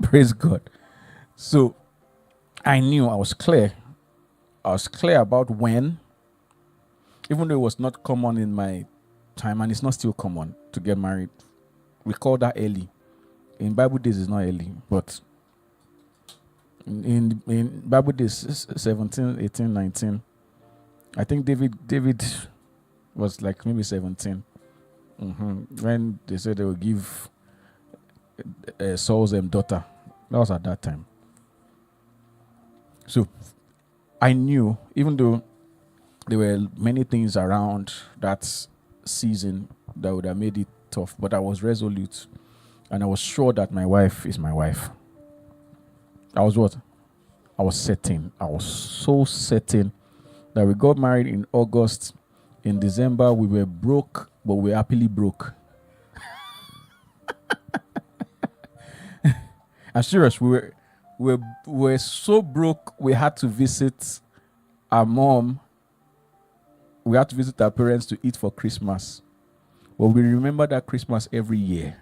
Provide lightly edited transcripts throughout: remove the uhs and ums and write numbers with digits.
Praise God. So I knew I was clear. I was clear about when, even though it was not common in my time, and it's not still common to get married. We call that early. In Bible days, it's not early, but in Bible days, 17, 18, 19. I think David was like maybe 17. When they said they would give Saul's daughter. That was at that time. So I knew, even though there were many things around that season that would have made it tough, but I was resolute and I was sure that my wife is my wife. I was what? I was certain. I was so certain that we got married in August. In December, we were broke, but we were happily broke. I'm serious. We were so broke, we had to visit our mom. We had to visit our parents to eat for Christmas. But we remember that Christmas every year.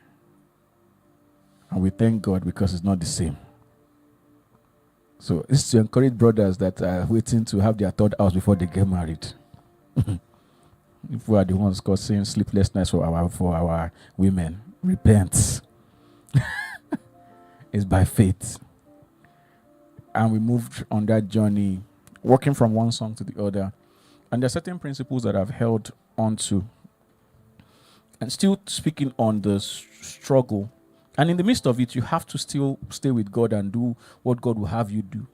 And we thank God because it's not the same. So this is to encourage brothers that are waiting to have their third house before they get married. If we are the ones causing sleepless nights for our women, repent. It's by faith. And we moved on that journey, walking from one song to the other. And there are certain principles that I've held on to. And still speaking on the struggle. And in the midst of it, you have to still stay with God and do what God will have you do.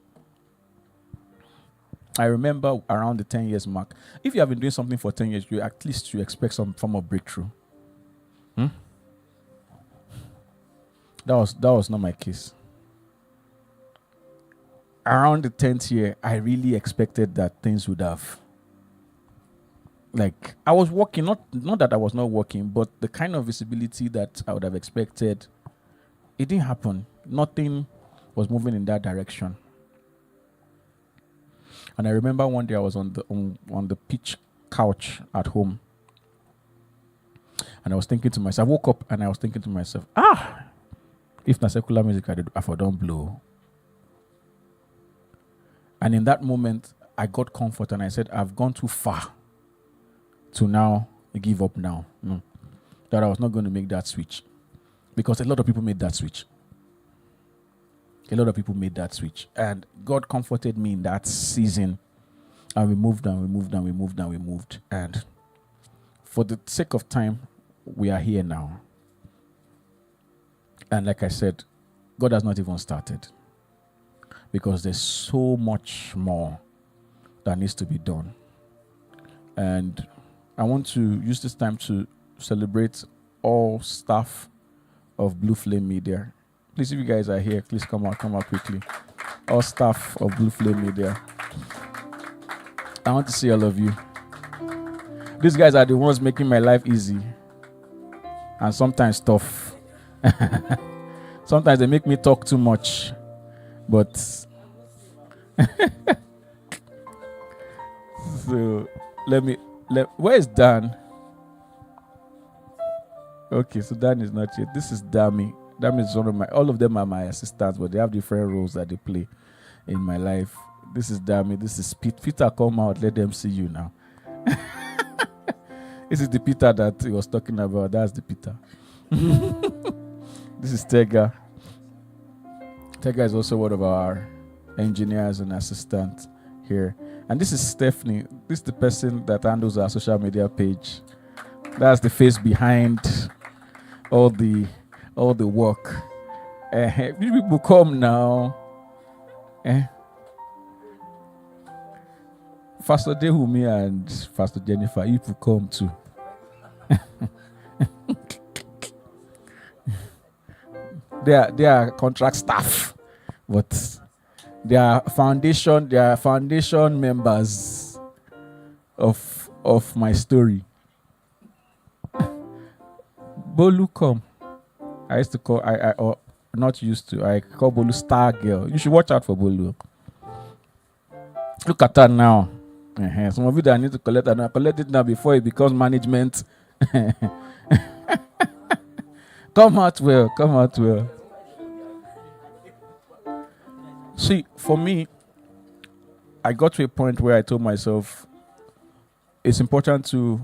I remember around the 10 years mark, if you have been doing something for 10 years, you at least you expect some form of breakthrough. That was not my case. Around the 10th year, I really expected that things would have. Like, I was working, not that I was not working, but the kind of visibility that I would have expected, it didn't happen. Nothing was moving in that direction. And I remember one day I was on the pitch couch at home. And I was thinking to myself, I woke up and I was thinking to myself, if na secular music I for don't blow. And in that moment, I got comfort and I said, I've gone too far to now give up now. No. That I was not going to make that switch. Because a lot of people made that switch. And God comforted me in that season. And we moved and we moved and we moved and we moved. And for the sake of time, we are here now. And like I said, God has not even started. Because there's so much more that needs to be done. And I want to use this time to celebrate all staff of Blue Flame Media. Please, if you guys are here, please come out quickly. All staff of Blue Flame Media. I want to see all of you. These guys are the ones making my life easy. And sometimes tough. Sometimes they make me talk too much. But so where is Dan? Okay, so Dan is not here. This is Dami. Dami is all of them are my assistants, but they have different roles that they play in my life. This is Dami. This is Pete. Peter, come out. Let them see you now. This is the Peter that he was talking about. That's the Peter. This is Tega. Tega is also one of our engineers and assistants here. And this is Stephanie. This is the person that handles our social media page. That's the face behind all the work. You people come now. Pastor Dehumi and Pastor Jennifer, you people come too. They are contract staff, but they are foundation members of my story. Bolu come. I used to call I not used to. I call Bolu Star Girl. You should watch out for Bolu. Look at her now. Some of you that need to collect her now. Collect it now before it becomes management. Come out well. See, for me, I got to a point where I told myself it's important to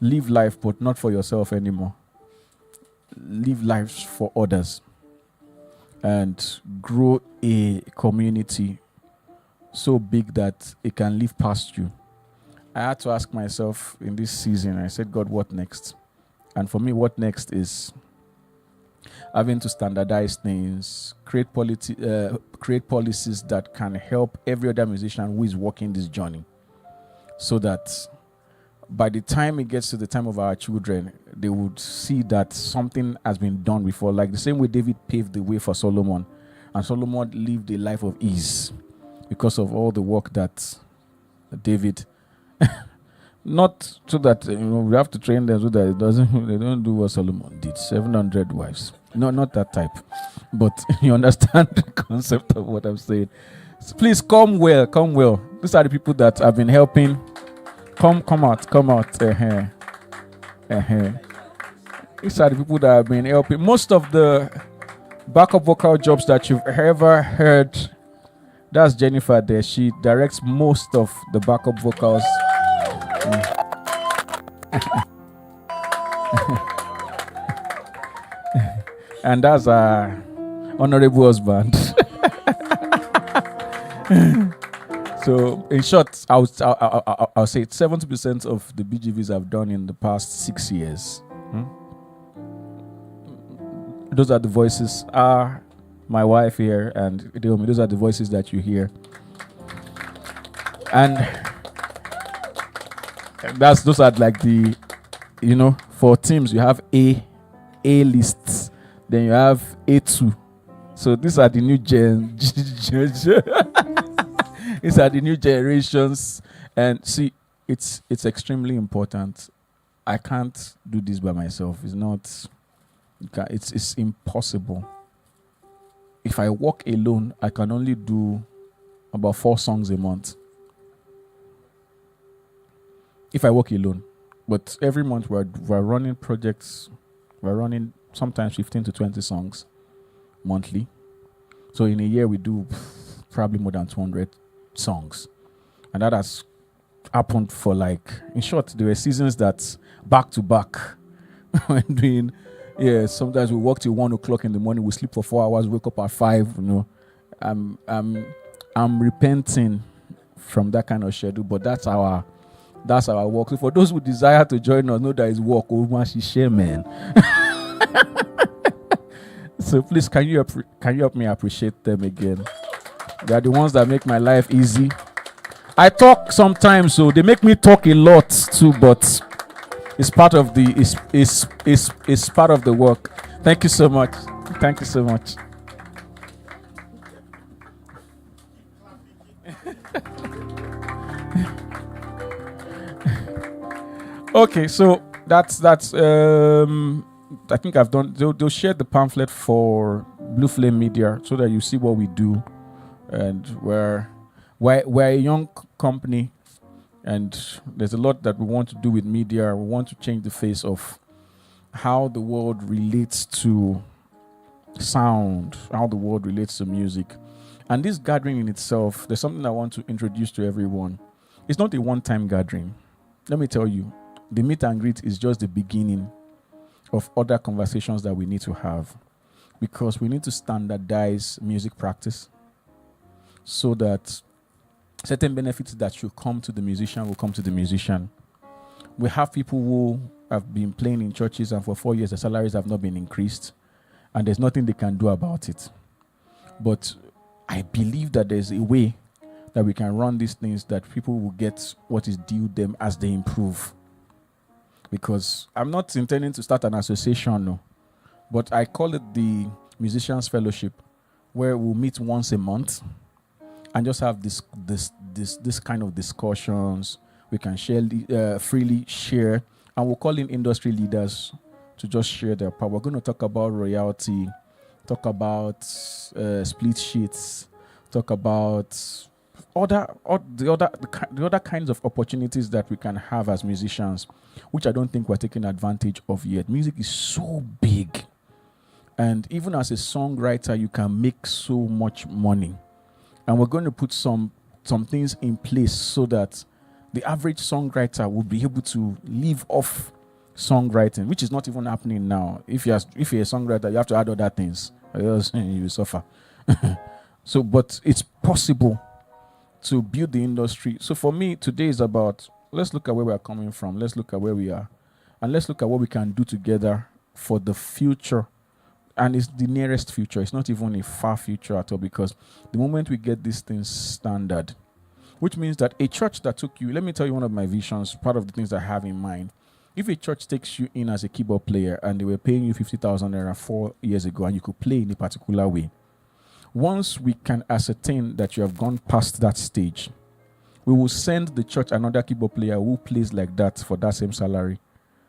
live life, but not for yourself anymore. Live lives for others and grow a community so big that it can live past you. I had to ask myself in this season, I said, God, what next? And for me, what next is having to standardize things, create policies that can help every other musician who is walking this journey, so that by the time it gets to the time of our children, they would see that something has been done before. Like the same way David paved the way for Solomon, and Solomon lived a life of ease because of all the work that David not so that we have to train them so that they don't do what Solomon did, 700 wives. No, not that type, but you understand the concept of what I'm saying. So please come well. These are the people that have been helping. Come out. These are the people that have been helping. Most of the backup vocal jobs that you've ever heard, that's Jennifer there. She directs most of the backup vocals. And that's our honorable husband. So, in short, I'll say 70% of the BGVs I've done in the past 6 years. Those are the voices. My wife here and Deomi, those are the voices that you hear. And those are like the, for teams, you have A lists, then you have A2. So these are the new these are the new generations. And see, it's extremely important. I can't do this by myself. It's impossible. If I work alone, I can only do about 4 songs a month. If I work alone. But every month we're running projects. We're running sometimes 15 to 20 songs monthly. So in a year we do probably more than 200 songs. And that has happened for in short, there were seasons that back to back when doing, sometimes we work till 1 o'clock in the morning, we sleep for 4 hours, wake up at 5, I'm repenting from that kind of schedule, but that's our work. So for those who desire to join us, know that it's work. Oh, share, man. So please, can you help me appreciate them again? They are the ones that make my life easy. I talk sometimes, so they make me talk a lot too, but it's part of it's part of the work. Thank you so much. Thank you so much. Okay, so that's I think I've done. They'll share the pamphlet for Blue Flame Media so that you see what we do, and we're a young company, and there's a lot that we want to do with media. We want to change the face of how the world relates to sound, how the world relates to music, and this gathering in itself. There's something I want to introduce to everyone. It's not a one-time gathering. Let me tell you. The meet and greet is just the beginning of other conversations that we need to have, because we need to standardize music practice so that certain benefits that should come to the musician will come to the musician. We have people who have been playing in churches and for 4 years the salaries have not been increased and there's nothing they can do about it. But I believe that there's a way that we can run these things that people will get what is due them as they improve. Because I'm not intending to start an association, no, but I call it the Musicians Fellowship, where we'll meet once a month and just have this kind of discussions. We can freely share, and we'll call in industry leaders to just share their power. We're going to talk about royalty, talk about split sheets, talk about the other kinds of opportunities that we can have as musicians, which I don't think we're taking advantage of yet. Music is so big, and even as a songwriter, you can make so much money. And we're going to put some things in place so that the average songwriter will be able to live off songwriting, which is not even happening now. If you're a songwriter, you have to add other things, or else you suffer. So, but it's possible to build the industry. So for me, today is about, let's look at where we are coming from. Let's look at where we are. And let's look at what we can do together for the future. And it's the nearest future. It's not even a far future at all, because the moment we get these things standard, which means that a church that took you, let me tell you one of my visions, part of the things I have in mind. If a church takes you in as a keyboard player and they were paying you 50,000 naira 4 years ago and you could play in a particular way, once we can ascertain that you have gone past that stage, we will send the church another keyboard player who plays like that for that same salary.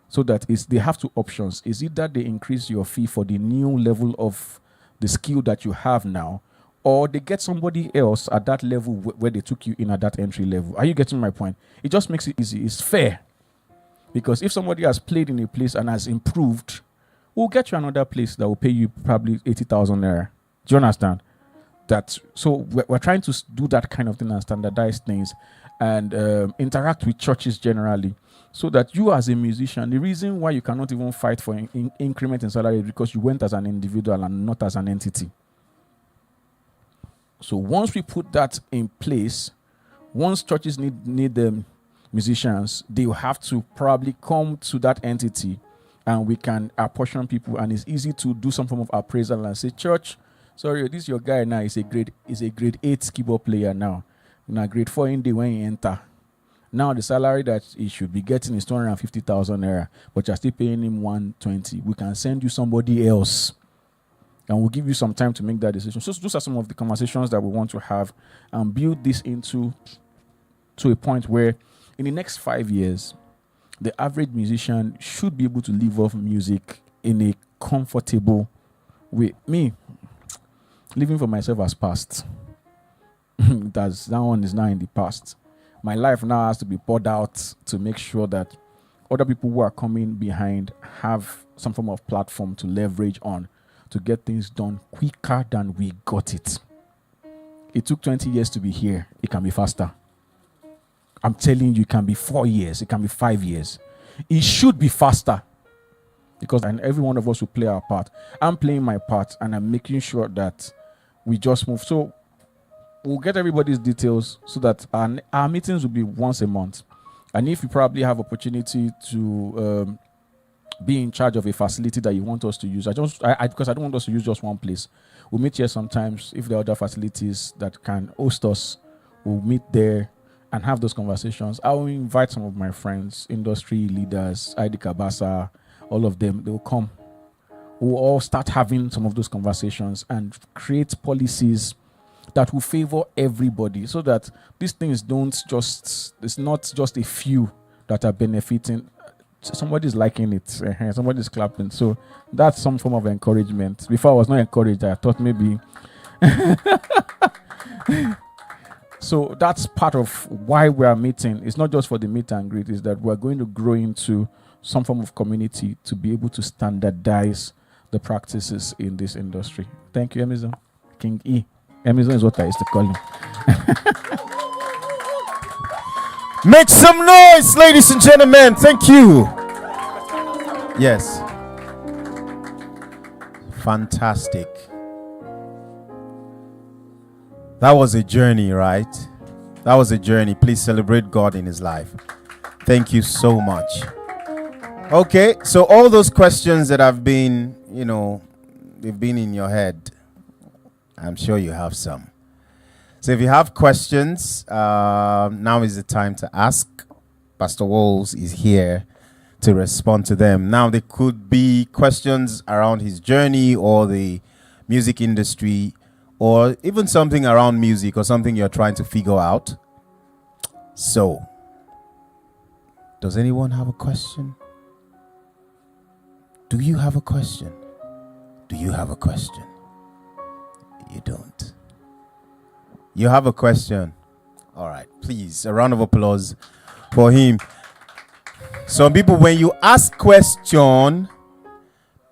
So that they have two options. Is it that they increase your fee for the new level of the skill that you have now, or they get somebody else at that level where they took you in at that entry level. Are you getting my point? It just makes it easy. It's fair. Because if somebody has played in a place and has improved, we'll get you another place that will pay you probably 80,000 naira. Do you understand? So we're trying to do that kind of thing and standardize things and interact with churches generally, so that you as a musician, the reason why you cannot even fight for increment in salary is because you went as an individual and not as an entity. So once we put that in place, once churches need the musicians, they will have to probably come to that entity and we can apportion people, and it's easy to do some form of appraisal and say, church, sorry, this your guy now is a grade 8 keyboard player now. Now grade 4 in the when you enter. Now the salary that he should be getting is 250,000 naira, but you're still paying him 120. We can send you somebody else, and we'll give you some time to make that decision. So those are some of the conversations that we want to have and build this to a point where in the next 5 years, the average musician should be able to live off music in a comfortable way. Me, living for myself has passed. That one is now in the past. My life now has to be poured out to make sure that other people who are coming behind have some form of platform to leverage on to get things done quicker than we got it. It took 20 years to be here. It can be faster. I'm telling you, it can be 4 years. It can be 5 years. It should be faster, because and every one of us will play our part. I'm playing my part, and I'm making sure that we just move. So we'll get everybody's details so that our meetings will be once a month. And if you probably have opportunity to be in charge of a facility that you want us to use, because I don't want us to use just one place. We'll meet here sometimes. If there are other facilities that can host us, we'll meet there and have those conversations. I will invite some of my friends, industry leaders, ID Kabasa, all of them. They will come. We'll all start having some of those conversations and create policies that will favor everybody, so that these things it's not just a few that are benefiting. Somebody's liking it, somebody's clapping. So that's some form of encouragement. Before I was not encouraged, I thought maybe. So that's part of why we are meeting. It's not just for the meet and greet, it's that we're going to grow into some form of community to be able to standardize the practices in this industry. Thank you, Emerson. King E. Emerson is what I used to call him. Make some noise, ladies and gentlemen. Thank you. Yes. Fantastic. That was a journey, right? That was a journey. Please celebrate God in his life. Thank you so much. Okay, so all those questions that have been, they've been in your head, I'm sure you have some. So if you have questions, now is the time to ask. Pastor Wols is here to respond to them. Now, there could be questions around his journey or the music industry, or even something around music or something you're trying to figure out. So, does anyone have a question? Do you have a question? Do you have a question? You don't. You have a question. All right, please, a round of applause for him. Some people, when you ask question,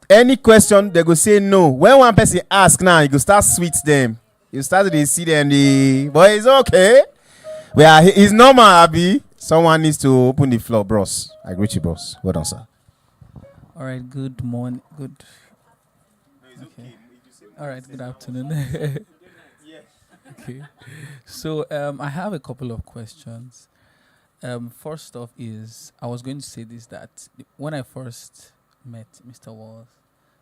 any question, they go say no. When one person ask now, you go start sweet them. You started the CD and the, but it's okay. It's normal, Abby. Someone needs to open the floor, bros. I greet you, bros. Well done, sir. All right, good morning. Good. Okay. All right, good afternoon. Okay. So I have a couple of questions. First off is I was going to say this that when I first met Mr. Wols,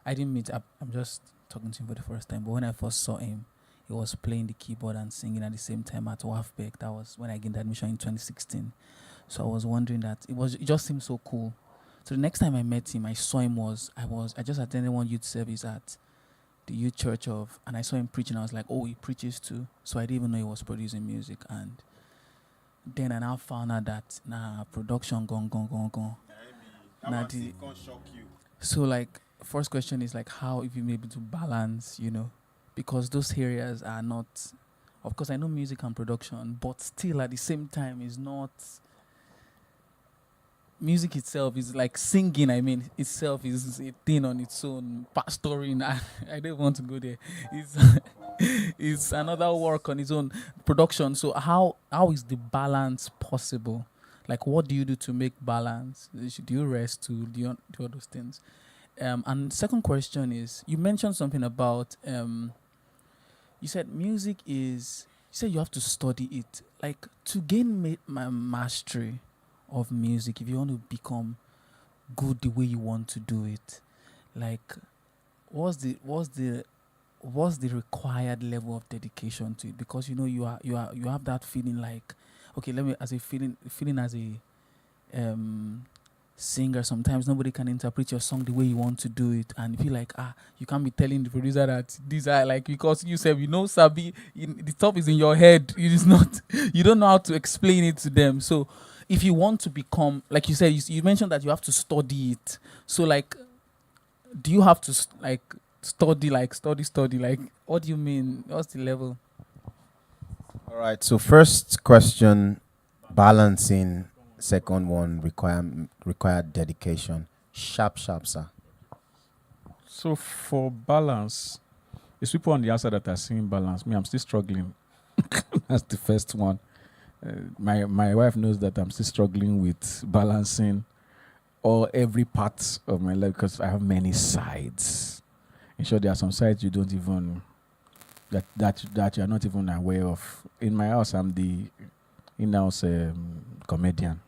I didn't meet. I'm just talking to him for the first time. But when I first saw him, he was playing the keyboard and singing at the same time at Wafbeck. That was when I gained admission in 2016. So I was wondering that it just seemed so cool. So the next time I met him, I saw him I just attended one youth service at the youth church and I saw him preaching. I was like, oh, he preaches too. So I didn't even know he was producing music. And then I now found out that production gone. So like first question is like how if you able to balance, because those areas are not, of course I know music and production, but still at the same time is not. Music itself is like singing. I mean, itself is a thing on its own. Pastoring, I don't want to go there. It's another work on its own. Production. So how is the balance possible? Like, what do you do to make balance? Do you rest to do all those things? And second question is, you mentioned something about you said music is. You said you have to study it, like to gain mastery of music. If you want to become good the way you want to do it, like what's the required level of dedication to it? Because you have that feeling like, okay, let me as a feeling as a singer, sometimes nobody can interpret your song the way you want to do it, and you feel like you can't be telling the producer that these are like, because you said Sabi, the top is in your head, it is not. You don't know how to explain it to them. So if you want to become, like you said, you mentioned that you have to study it. So like, do you have to study, like what do you mean? What's the level? All right. So first question, balancing. Second one, required dedication. Sharp, sir. So for balance, it's people on the outside that are seeing balance. Me, I'm still struggling. That's the first one. My wife knows that I'm still struggling with balancing every part of my life because I have many sides. In short, there are some sides you don't even that you're not even aware of. In my house, I'm the in-house comedian.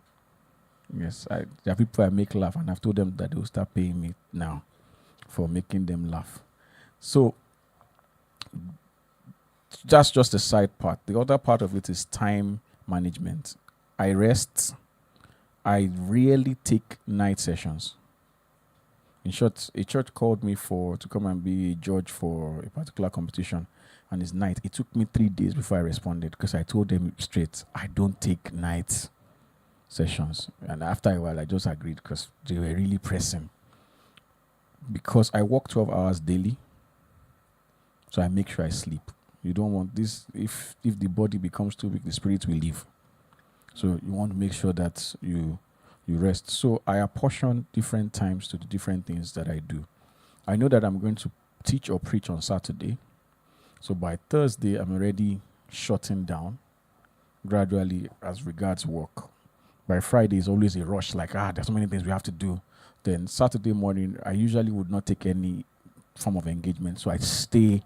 Yes, there are people I make laugh, and I've told them that they will start paying me now for making them laugh. So that's just the side part. The other part of it is time management. I rest. I rarely take night sessions. In short, a church called me to come and be a judge for a particular competition, and it's night. It took me 3 days before I responded because I told them straight, I don't take night sessions. And after a while, I just agreed because they were really pressing. Because I work 12 hours daily, so I make sure I sleep. You don't want this. If the body becomes too weak, the spirit will leave. So you want to make sure that you rest. So I apportion different times to the different things that I do. I know that I'm going to teach or preach on Saturday. So by Thursday, I'm already shutting down gradually as regards work. By Friday, is always a rush, like, there's so many things we have to do. Then Saturday morning, I usually would not take any form of engagement. So I stay,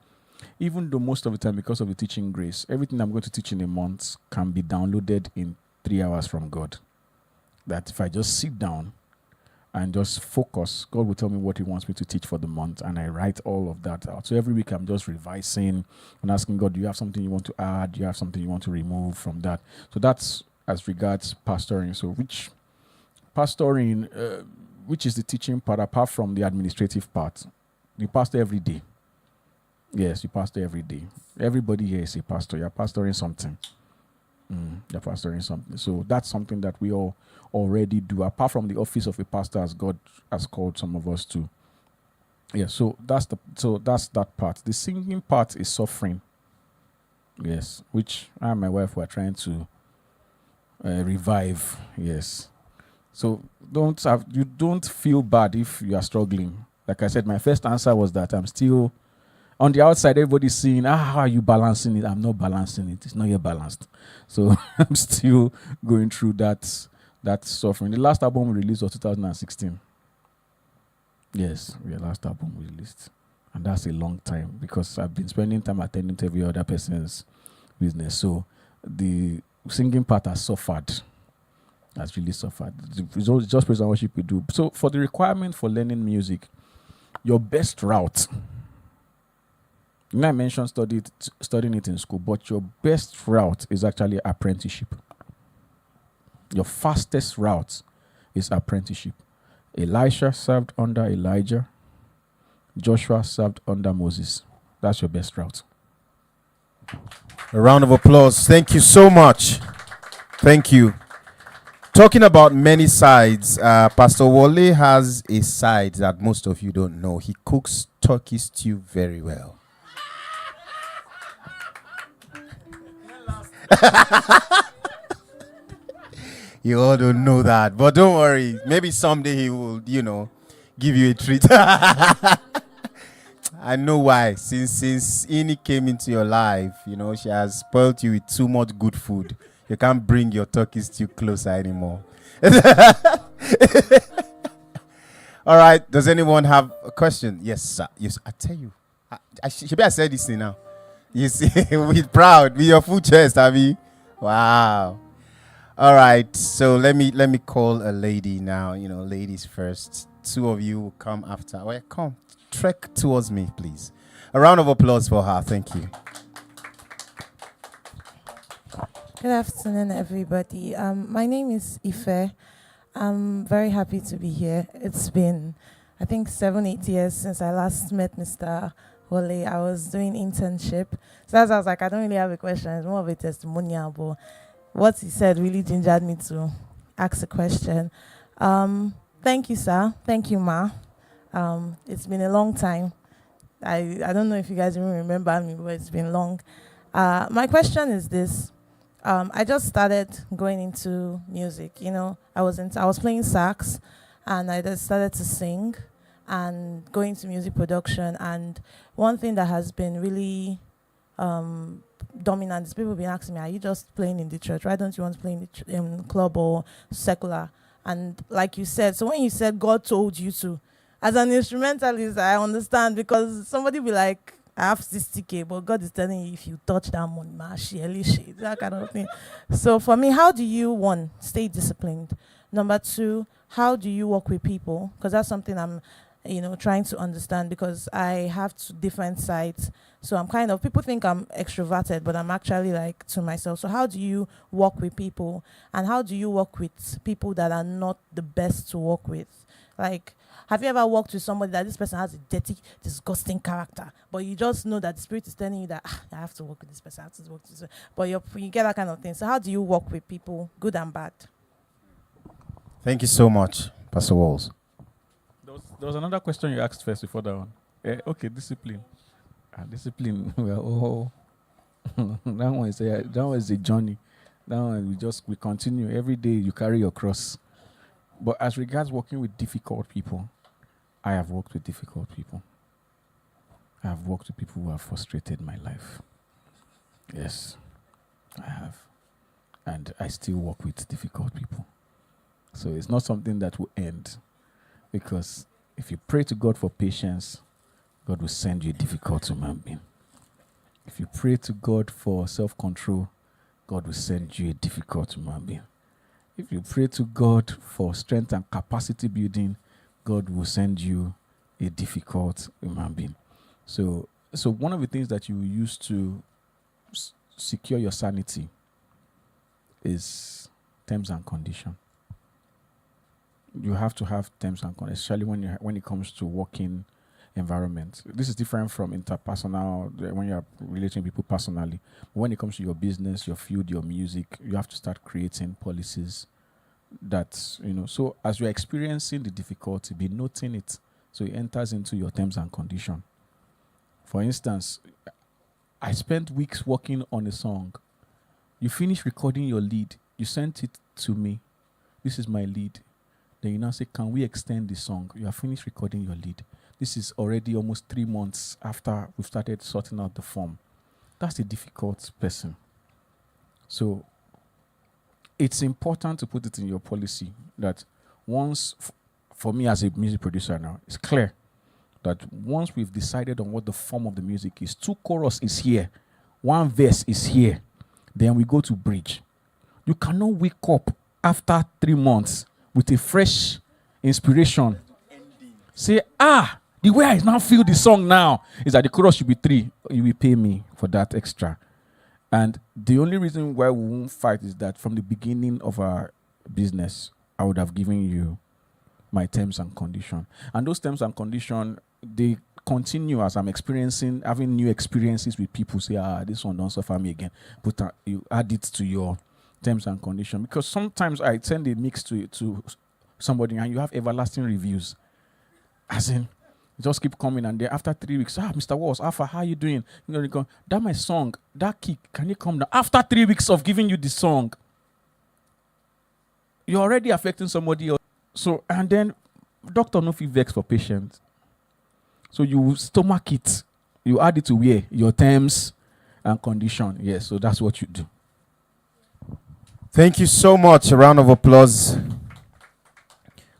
even though most of the time, because of the teaching grace, everything I'm going to teach in a month can be downloaded in 3 hours from God. That if I just sit down and just focus, God will tell me what He wants me to teach for the month, and I write all of that out. So every week I'm just revising and asking God, do you have something you want to add? Do you have something you want to remove from that? So that's as regards pastoring. So which is the teaching part apart from the administrative part? You pastor every day. Yes, you pastor every day. Everybody here is a pastor. You're pastoring something. You're pastoring something. So that's something that we all already do, apart from the office of a pastor, as God has called some of us to. Yeah, so that's that part. The singing part is suffering. Yes, which I and my wife were trying to revive. Yes. So you don't feel bad if you are struggling. Like I said, my first answer was that I'm still On the outside, everybody's seeing, how are you balancing it? I'm not balancing it. It's not yet balanced. So I'm still going through that suffering. The last album we released was 2016. Yes, the last album we released. And that's a long time because I've been spending time attending to every other person's business. So the singing part has suffered. Has really suffered. It's just praise and worship we do. So for the requirement for learning music, your best route, I mentioned studying it in school, but your best route is actually apprenticeship. Your fastest route is apprenticeship. Elisha served under Elijah. Joshua served under Moses. That's your best route. A round of applause. Thank you so much. Thank you. Talking about many sides, Pastor Wole has a side that most of you don't know. He cooks turkey stew very well. You all don't know that, but don't worry. Maybe someday he will, give you a treat. I know why. Since Ini came into your life, she has spoiled you with too much good food. You can't bring your turkey stew closer anymore. All right. Does anyone have a question? Yes, sir. Yes, I tell you. I said this thing now. You see, with proud, with your full chest, Abby. Wow. All right. So let me call a lady now. Ladies first. Two of you will come after. Well, come. Trek towards me, please. A round of applause for her. Thank you. Good afternoon, everybody. My name is Ife. I'm very happy to be here. It's been, I think, 7-8 years since I last met Mr. Wole. I was doing internship. So that's why I was like, I don't really have a question. It's more of a testimonial, but what he said really gingered me to ask a question. Thank you, sir. Thank you, ma. It's been a long time. I don't know if you guys even remember me, but it's been long. My question is this. I just started going into music. I was playing sax, and I just started to sing and going to music production. And one thing that has been really dominant is people have been asking me, "Are you just playing in the church? Why don't you want to play in the club or secular?" And like you said, so when you said God told you to, as an instrumentalist, I understand, because somebody will be like, I have 60K, but God is telling you, if you touch that money, that kind of thing. So for me, how do you, one, stay disciplined? Number two, how do you work with people? Because that's something I'm, trying to understand, because I have two different sides. So I'm people think I'm extroverted, but I'm actually like to myself. So how do you work with people? And how do you work with people that are not the best to work with? Like, have you ever worked with somebody that this person has a dirty, disgusting character, but you just know that the spirit is telling you that I have to work with this person, I have to work with this person, but you get that kind of thing. So how do you work with people, good and bad? Thank you so much, Pastor Wols. There was another question you asked first before that one. Okay, discipline. Discipline. Well, that one is a journey. That one we continue every day. You carry your cross. But as regards working with difficult people, I have worked with difficult people. I have worked with people who have frustrated my life. Yes, I have. And I still work with difficult people. So it's not something that will end. Because if you pray to God for patience, God will send you a difficult human being. If you pray to God for self-control, God will send you a difficult human being. If you pray to God for strength and capacity building, God will send you a difficult human being. So one of the things that you use to secure your sanity is terms and condition. You have to have terms and conditions, especially when it comes to working environment. This is different from interpersonal, when you're relating with people personally. But when it comes to your business, your field, your music, you have to start creating policies that, so as you're experiencing the difficulty, be noting it so it enters into your terms and condition. For instance, I spent weeks working on a song. You finish recording your lead, you sent it to me. This is my lead. Then you now say, can we extend the song? You have finished recording your lead. This is already almost 3 months after we've started sorting out the form. That's a difficult person. So it's important to put it in your policy that once, for me as a music producer now, it's clear that once we've decided on what the form of the music is, 2 chorus is here, 1 verse is here, then we go to bridge. You cannot wake up after 3 months with a fresh inspiration. Say, the way I now feel the song now is that the chorus should be 3. You will pay me for that extra. And the only reason why we won't fight is that from the beginning of our business, I would have given you my terms and conditions. And those terms and conditions, they continue as I'm having new experiences with people. Say, this one don't suffer me again. But you add it to your terms and conditions. Because sometimes I send a mix to somebody and you have everlasting reviews. As in, just keep coming, and then after 3 weeks, Mr. Wols, Alpha, how you doing? You go, that my song, that kick, can you come down? After 3 weeks of giving you the song, you're already affecting somebody else. So, and then doctor no fit vex for patient. So you stomach it, you add it to where? Your terms and condition. Yes, so that's what you do. Thank you so much. A round of applause.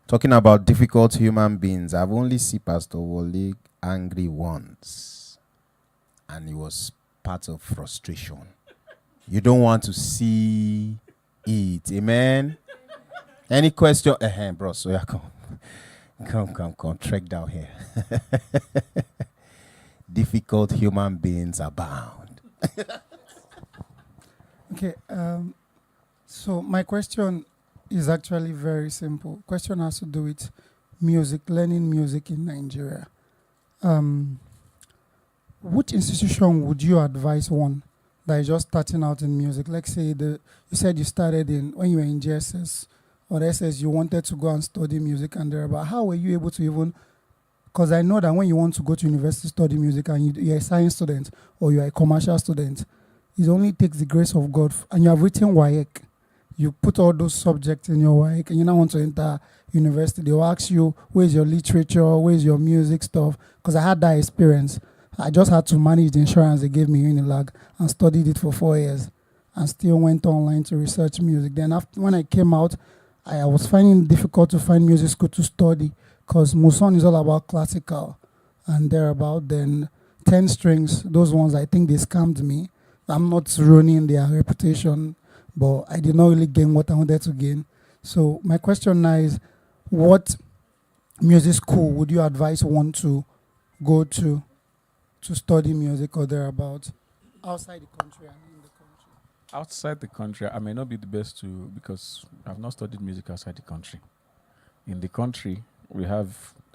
Talking about difficult human beings, I've only seen Pastor Wole angry once, and it was part of frustration. You don't want to see it. Amen. Any question? Bro, so yeah, come, trek down here. Difficult human beings abound. Okay, so my question is actually very simple. Question has to do with music, learning music in Nigeria. Which institution would you advise one that is just starting out in music? Like say you said you started when you were in JSS or SS, you wanted to go and study music and thereabout. How were you able to even, because I know that when you want to go to university to study music and you're a science student or you're a commercial student, it only takes the grace of God and you have written WAEC. You put all those subjects in your work and you now want to enter university. They'll ask you, where's your literature, where's your music stuff? Because I had that experience. I just had to manage the insurance they gave me Unilag and studied it for 4 years and still went online to research music. Then when I came out, I was finding it difficult to find music school to study because Muson is all about classical and thereabout. Then 10 strings, those ones, I think they scammed me. I'm not ruining their reputation, but I did not really gain what I wanted to gain. So my question now is, what music school would you advise one to go to study music or thereabout, outside the country and in the country? Outside the country, I may not be the best to, because I've not studied music outside the country. In the country,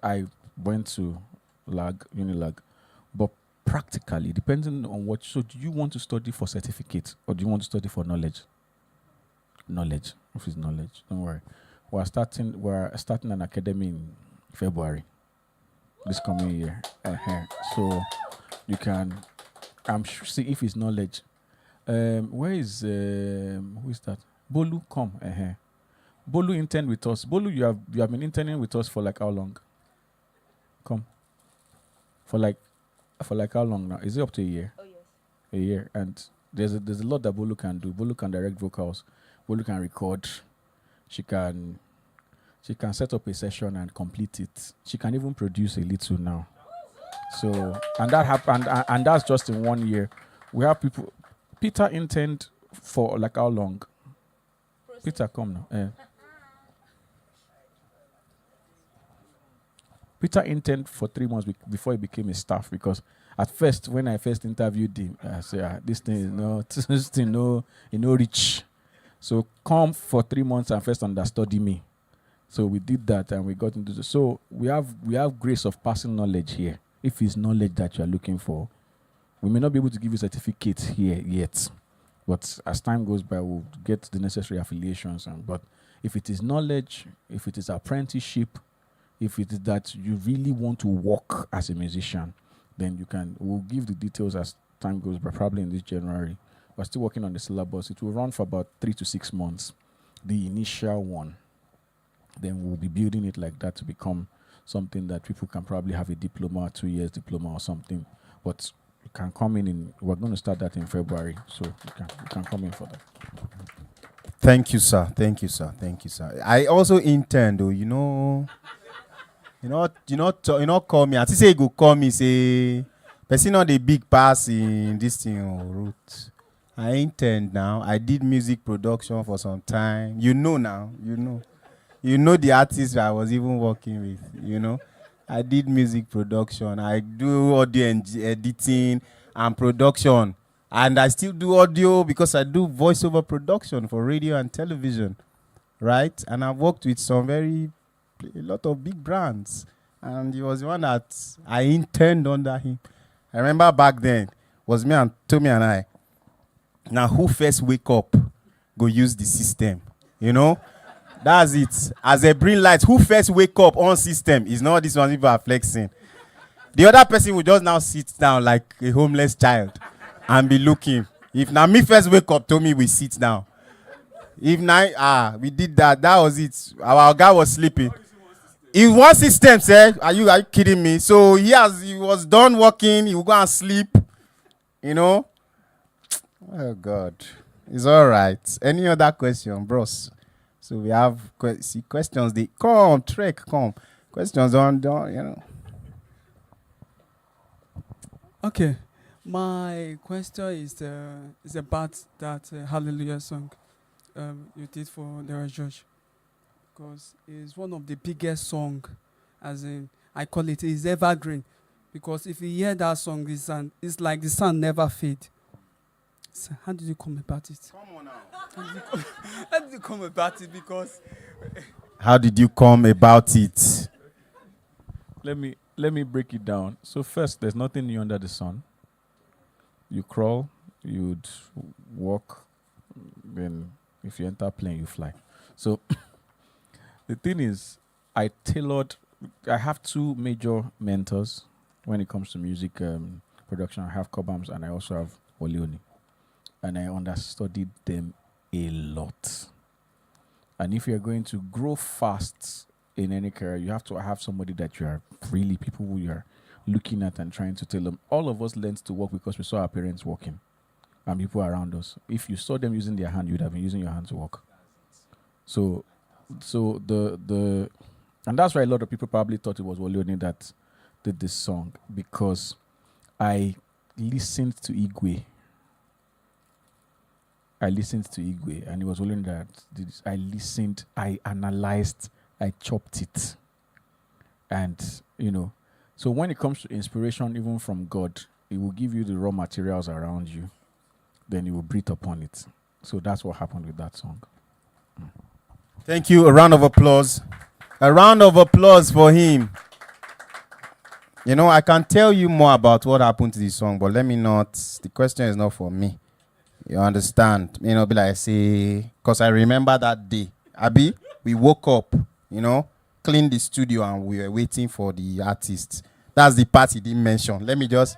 I went to Unilag, but practically, depending on what, so do you want to study for certificate or do you want to study for knowledge? Knowledge. If it's knowledge, don't worry. We're starting an academy in February this coming year. So you can, see if it's knowledge. Where is who is that? Bolu, come. Bolu intern with us. Bolu, you have been interning with us for like how long? Come. For like how long now? Is it up to a year? Oh yes. A year. And there's a lot that Bolu can do. Bolu can direct vocals. Bolu can record. She can set up a session and complete it. She can even produce a little now. So, and that happened, and that's just in 1 year. We have people. Peter interned for like how long? Peter, come now. Peter interned for 3 months before he became a staff, because at first, when I first interviewed him, I said, this thing is no rich. So come for 3 months and first understudy me. So we did that and we got into the, so we have grace of passing knowledge here. If it's knowledge that you are looking for, we may not be able to give you certificates here yet, but as time goes by, we'll get the necessary affiliations. But if it is knowledge, if it is apprenticeship, if it is that you really want to work as a musician, then we'll give the details as time goes by, probably in this January. We're still working on the syllabus. It will run for about 3 to 6 months, the initial one. Then we'll be building it like that to become something that people can probably have a diploma, 2 years diploma or something. But you can come in, we're going to start that in February. So you can come in for that. Thank you, sir. Thank you, sir. Thank you, sir. I also intend, though, call me. As you say, you go call me, say, person not the big pass in this thing or route. I intend now. I did music production for some time. You know now. You know the artist I was even working with, I did music production. I do audio editing and production. And I still do audio because I do voiceover production for radio and television, right? And I've worked with a lot of big brands. And he was the one that I interned under him. I remember back then, was me and Tommy and I. Now, who first wake up, go use the system, That's it. As a bring light, who first wake up on system is not this one people are flexing. The other person will just now sit down like a homeless child and be looking. If now me first wake up, Tommy we sit down. If now we did that, that was it. Our guy was sleeping. In one system, sir. Are you kidding me? So he was done working, he will go and sleep. Oh God. It's all right. Any other question, bros? So we have questions. They come, Trek, come. Questions on. Okay. My question is about that Hallelujah song you did for the George. Because it's one of the biggest songs, as in, I call it, is evergreen. Because if you hear that song, it's like the sun never fade. So how did you come about it? Come on now. How did you come about it? Because how did you come about it? Let me break it down. So first, there's nothing new under the sun. You crawl, you'd walk, then if you enter plane, you fly. So the thing is, I have two major mentors when it comes to music production. I have Cobhams and I also have Oleoni. And I understudied them a lot. And if you're going to grow fast in any career, you have to have somebody that you are really, people who you are looking at and trying to tell them. All of us learned to work because we saw our parents working and people around us. If you saw them using their hand, you would have been using your hand to work. So the and that's why a lot of people probably thought it was Oleoni that did this song, because I listened to Igwe. And it was Oleoni that did this. I listened, I analyzed, I chopped it. And, so when it comes to inspiration, even from God, it will give you the raw materials around you. Then you will breathe upon it. So that's what happened with that song. Thank you. A round of applause. A round of applause for him. I can tell you more about what happened to this song, but the question is not for me. You understand? Be like, say, because I remember that day. Abi, we woke up, cleaned the studio and we were waiting for the artist. That's the part he didn't mention. Let me just...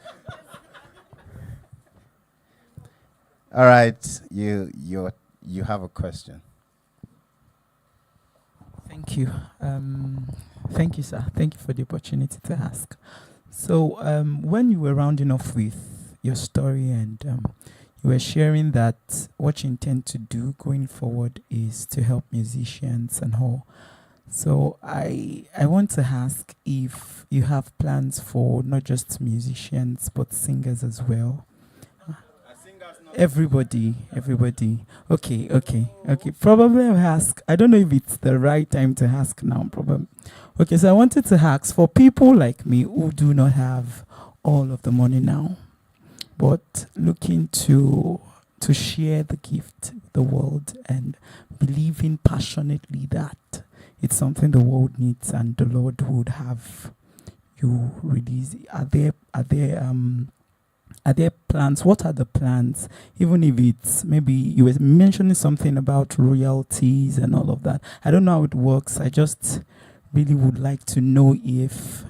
All right, you have a question. Thank you. Thank you, sir. Thank you for the opportunity to ask. So, when you were rounding off with your story and you were sharing that what you intend to do going forward is to help musicians and all. So, I want to ask if you have plans for not just musicians but singers as well. Everybody. Okay. Probably I'll ask. I don't know if it's the right time to ask now. Probably. Okay, so I wanted to ask for people like me who do not have all of the money now, but looking to share the gift with the world and believing passionately that it's something the world needs and the Lord would have you release. Are there plans? What are the plans? Even if it's maybe you were mentioning something about royalties and all of that. I don't know how it works. I just really would like to know if.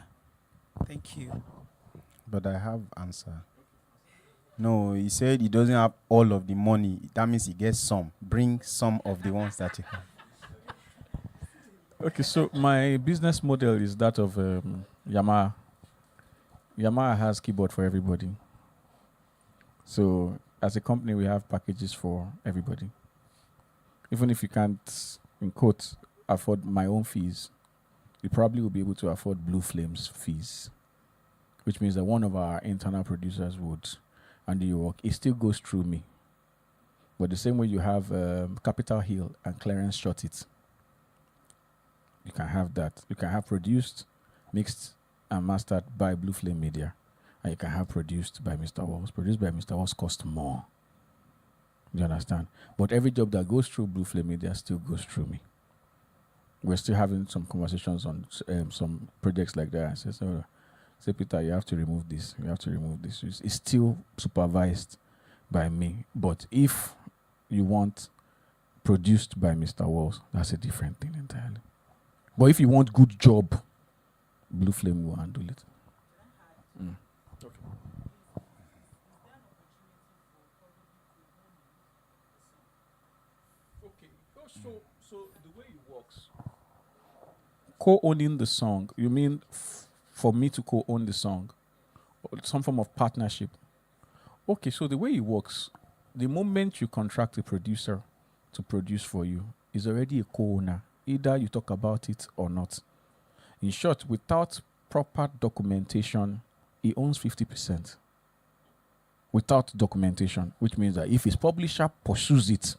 Thank you. But I have answer. No, he said he doesn't have all of the money. That means he gets some. Bring some of the ones that you have. Okay, so my business model is that of Yamaha. Yamaha has keyboard for everybody. So as a company, we have packages for everybody. Even if you can't, in quotes, afford my own fees, you probably will be able to afford Blue Flame's fees, which means that one of our internal producers would, and the work, it still goes through me. But the same way you have Capitol Hill and Clarence Shot It, you can have that. You can have produced, mixed, and mastered by Blue Flame Media. And you can have produced by Mr. Wols. Produced by Mr. Wols costs more. You understand? But every job that goes through Blue Flame Media still goes through me. We're still having some conversations on some projects like that. I say, Peter, you have to remove this. You have to remove this. It's still supervised by me. But if you want produced by Mr. Wols, that's a different thing entirely. But if you want good job, Blue Flame will handle it. Mm. Okay. So the way it works, co-owning the song, you mean for me to co-own the song, or some form of partnership? Okay, so the way it works, the moment you contract a producer to produce for you, is already a co-owner. Either you talk about it or not. In short, without proper documentation, he owns 50%. Without documentation, which means that if his publisher pursues it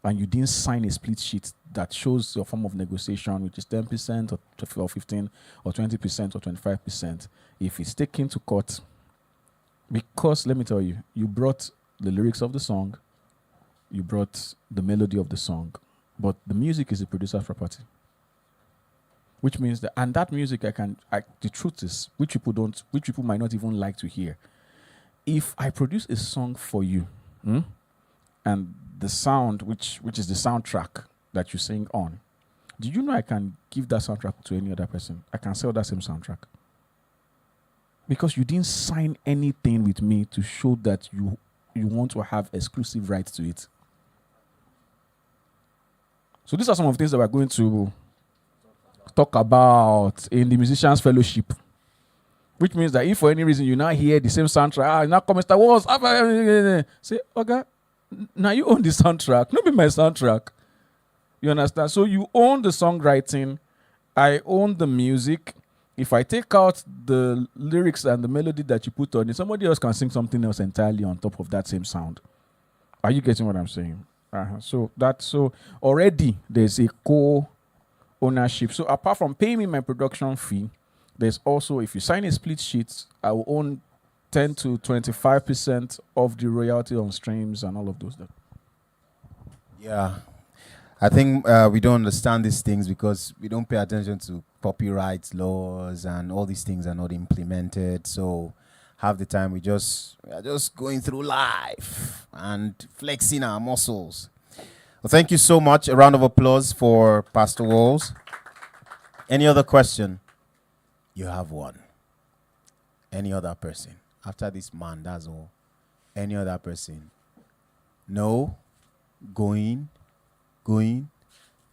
and you didn't sign a split sheet that shows your form of negotiation, which is 10% or 15 or 20% or 25%, if it's taken to court, because let me tell you, you brought the lyrics of the song, you brought the melody of the song, but the music is the producer's property. Which means that, and that music the truth is, which people might not even like to hear. If I produce a song for you, and the sound, which is the soundtrack that you sing on, do you know I can give that soundtrack to any other person? I can sell that same soundtrack. Because you didn't sign anything with me to show that you want to have exclusive rights to it. So these are some of the things that we're going to talk about in the Musicians Fellowship. Which means that if for any reason you now hear the same soundtrack, now come Mr. Wols, say, okay, now you own the soundtrack, not be my soundtrack. You understand? So you own the songwriting, I own the music. If I take out the lyrics and the melody that you put on it, somebody else can sing something else entirely on top of that same sound. Are you getting what I'm saying? So already there's a co-ownership. So apart from paying me my production fee, there's also, if you sign a split sheet, I will own 10 to 25% of the royalty on streams and all of those. Yeah. I think we don't understand these things because we don't pay attention to copyright laws and all these things are not implemented. So half the time we are just going through life and flexing our muscles. Well, thank you so much. A round of applause for Pastor Wols. Any other question? You have one. Any other person? After this man, that's all. Any other person? No? Going?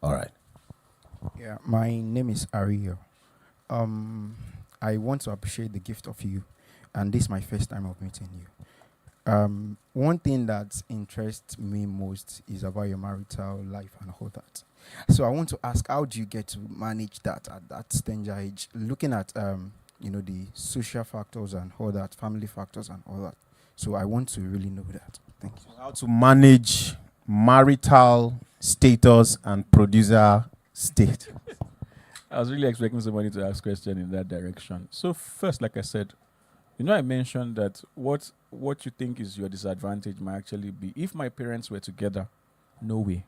All right. Yeah, my name is Ario. I want to appreciate the gift of you, and this is my first time of meeting you. One thing that interests me most is about your marital life and all that. So I want to ask, how do you get to manage that at that tender age? Looking at the social factors and all that, family factors and all that. So I want to really know that. Thank you. How to manage marital status and producer state. I was really expecting somebody to ask a question in that direction. So first, like I said, I mentioned that what you think is your disadvantage might actually be, if my parents were together, no way.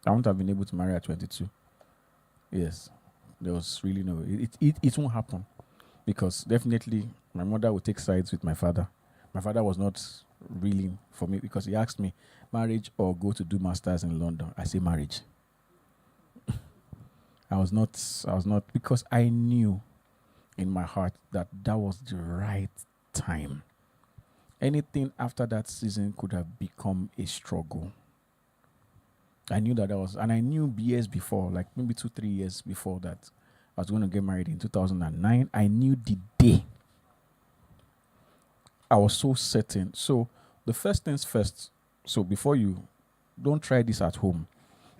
I wouldn't have been able to marry at 22. Yes. There was really no way. It won't happen. Because definitely my mother would take sides with my father. My father was not really for me because he asked me, marriage or go to do masters in London. I say marriage. I was not, because I knew in my heart that was the right time. Anything after that season could have become a struggle. I knew that was, and I knew years before, like maybe 2-3 years before that, I was going to get married in 2009. I knew the day. I was so certain. So the first things first. So before you, don't try this at home.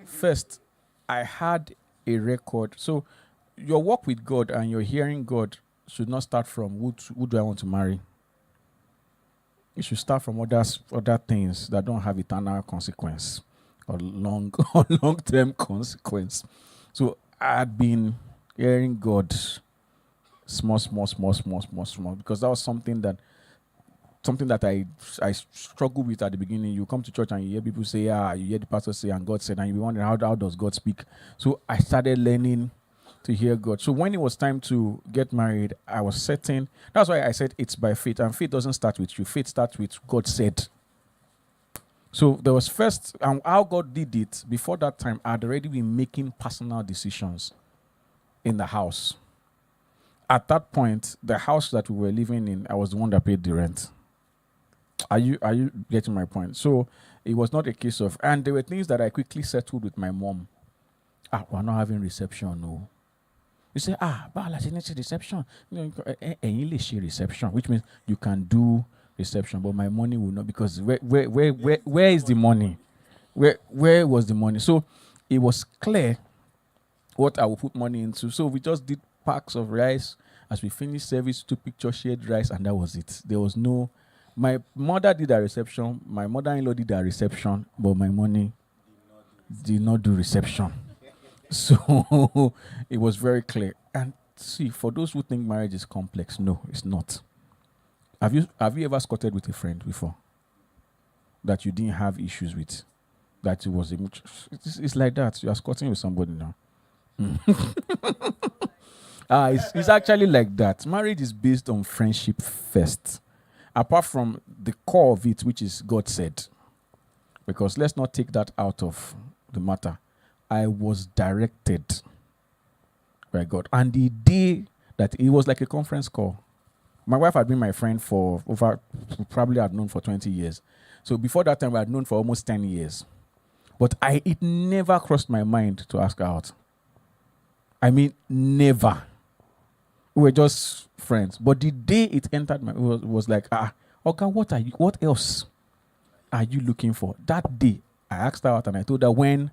First, I had a record. So your walk with God and your hearing God should not start from who do I want to marry. It should start from other things that don't have eternal consequence or long-term consequence. So I had been hearing God small, because that was something that I struggled with at the beginning. You come to church and you hear people say, you hear the pastor say, and God said, and you wonder how does God speak? So I started learning to hear God. So when it was time to get married, I was certain. That's why I said it's by faith. And faith doesn't start with you. Faith starts with God said. So there was first, and how God did it, before that time, I had already been making personal decisions in the house. At that point, the house that we were living in, I was the one that paid the rent. Are you getting my point? So it was not a case of, and there were things that I quickly settled with my mom. We're not having reception, no. You say, Bala, she needs a reception. Reception, which means you can do reception, but my money will not, because where is the money? Where was the money? So it was clear what I would put money into. So we just did packs of rice. As we finished service, took picture, shared rice, and that was it. There was no. My mother did a reception. My mother-in-law did a reception, but my money did not do reception. So it was very clear. And see, for those who think marriage is complex, no, it's not. Have you ever squatted with a friend before that you didn't have issues with? That it was it's like that. You are squatting with somebody now. It's actually like that. Marriage is based on friendship first, apart from the core of it, which is God said. Because let's not take that out of the matter. I was directed by God. And the day that it was like a conference call. My wife had been my friend for probably I'd known for 20 years. So before that time, I had known for almost 10 years. But it never crossed my mind to ask her out. I mean, never. We were just friends. But the day it entered my, was like, okay, what else are you looking for? That day, I asked her out and I told her when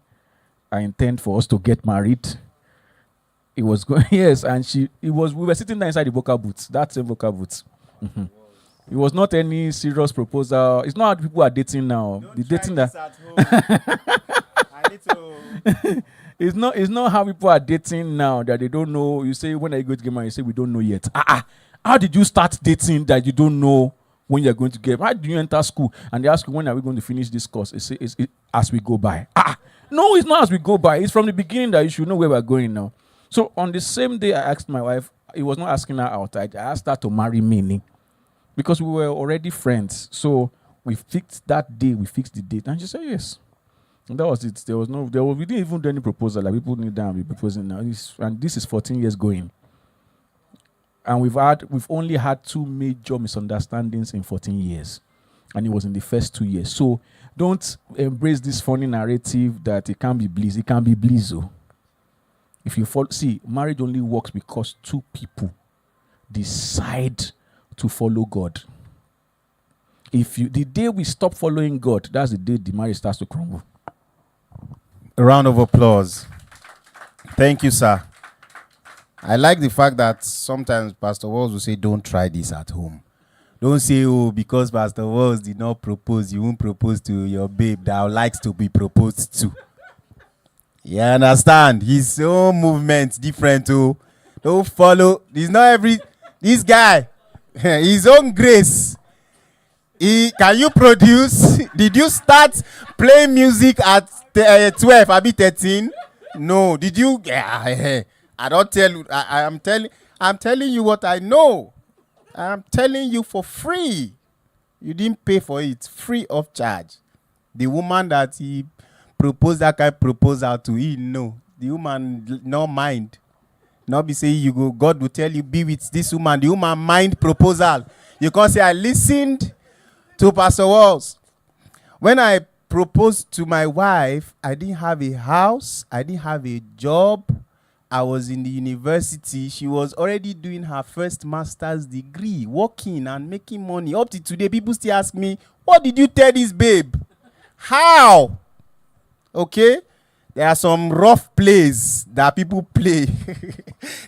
I intend for us to get married. It was going, yes, and we were sitting there inside the vocal booth, that same vocal booth. Mm-hmm. It was not any serious proposal. It's not how people are dating now. Don't the dating that at home. I need to. It's not how people are dating now that they don't know. You say, when are you going to get married? You say, we don't know yet. How did you start dating that you don't know when you're going to get married? How do you enter school and they ask you, when are we going to finish this course? It's as we go by. No, it's not as we go by. It's from the beginning that you should know where we're going now. So on the same day I asked my wife, it was not asking her out. I asked her to marry me because we were already friends. So we fixed that day, we fixed the date, and she said yes. And that was it. We didn't even do any proposal. Like people need to be proposing now. And this is 14 years going. And we've only had 2 major misunderstandings in 14 years. And it was in the first 2 years. So don't embrace this funny narrative that it can't be bliss. It can be bliss. If you see, marriage only works because 2 people decide to follow God. The day we stop following God, that's the day the marriage starts to crumble. A round of applause. Thank you, sir. I like the fact that sometimes Pastor Wols will say, don't try this at home. Don't say, because Pastor Wols did not propose, you won't propose to your babe that likes to be proposed to. You understand? His own movement different too. Don't follow. This guy, his own grace. Can you produce? Did you start playing music at 12, I be 13? No. Did you? I don't tell you. I'm telling you what I know. I'm telling you for free. You didn't pay for it. Free of charge. The woman that he proposed that kind of proposal to, no. The woman no mind. Not be saying you go, God will tell you, be with this woman. The woman mind proposal. You can't say, I listened to Pastor Wols. When I proposed to my wife, I didn't have a house, I didn't have a job. I was in the university. She was already doing her first master's degree, working and making money. Up to today, people still ask me, what did you tell this babe? How? Okay? There are some rough plays that people play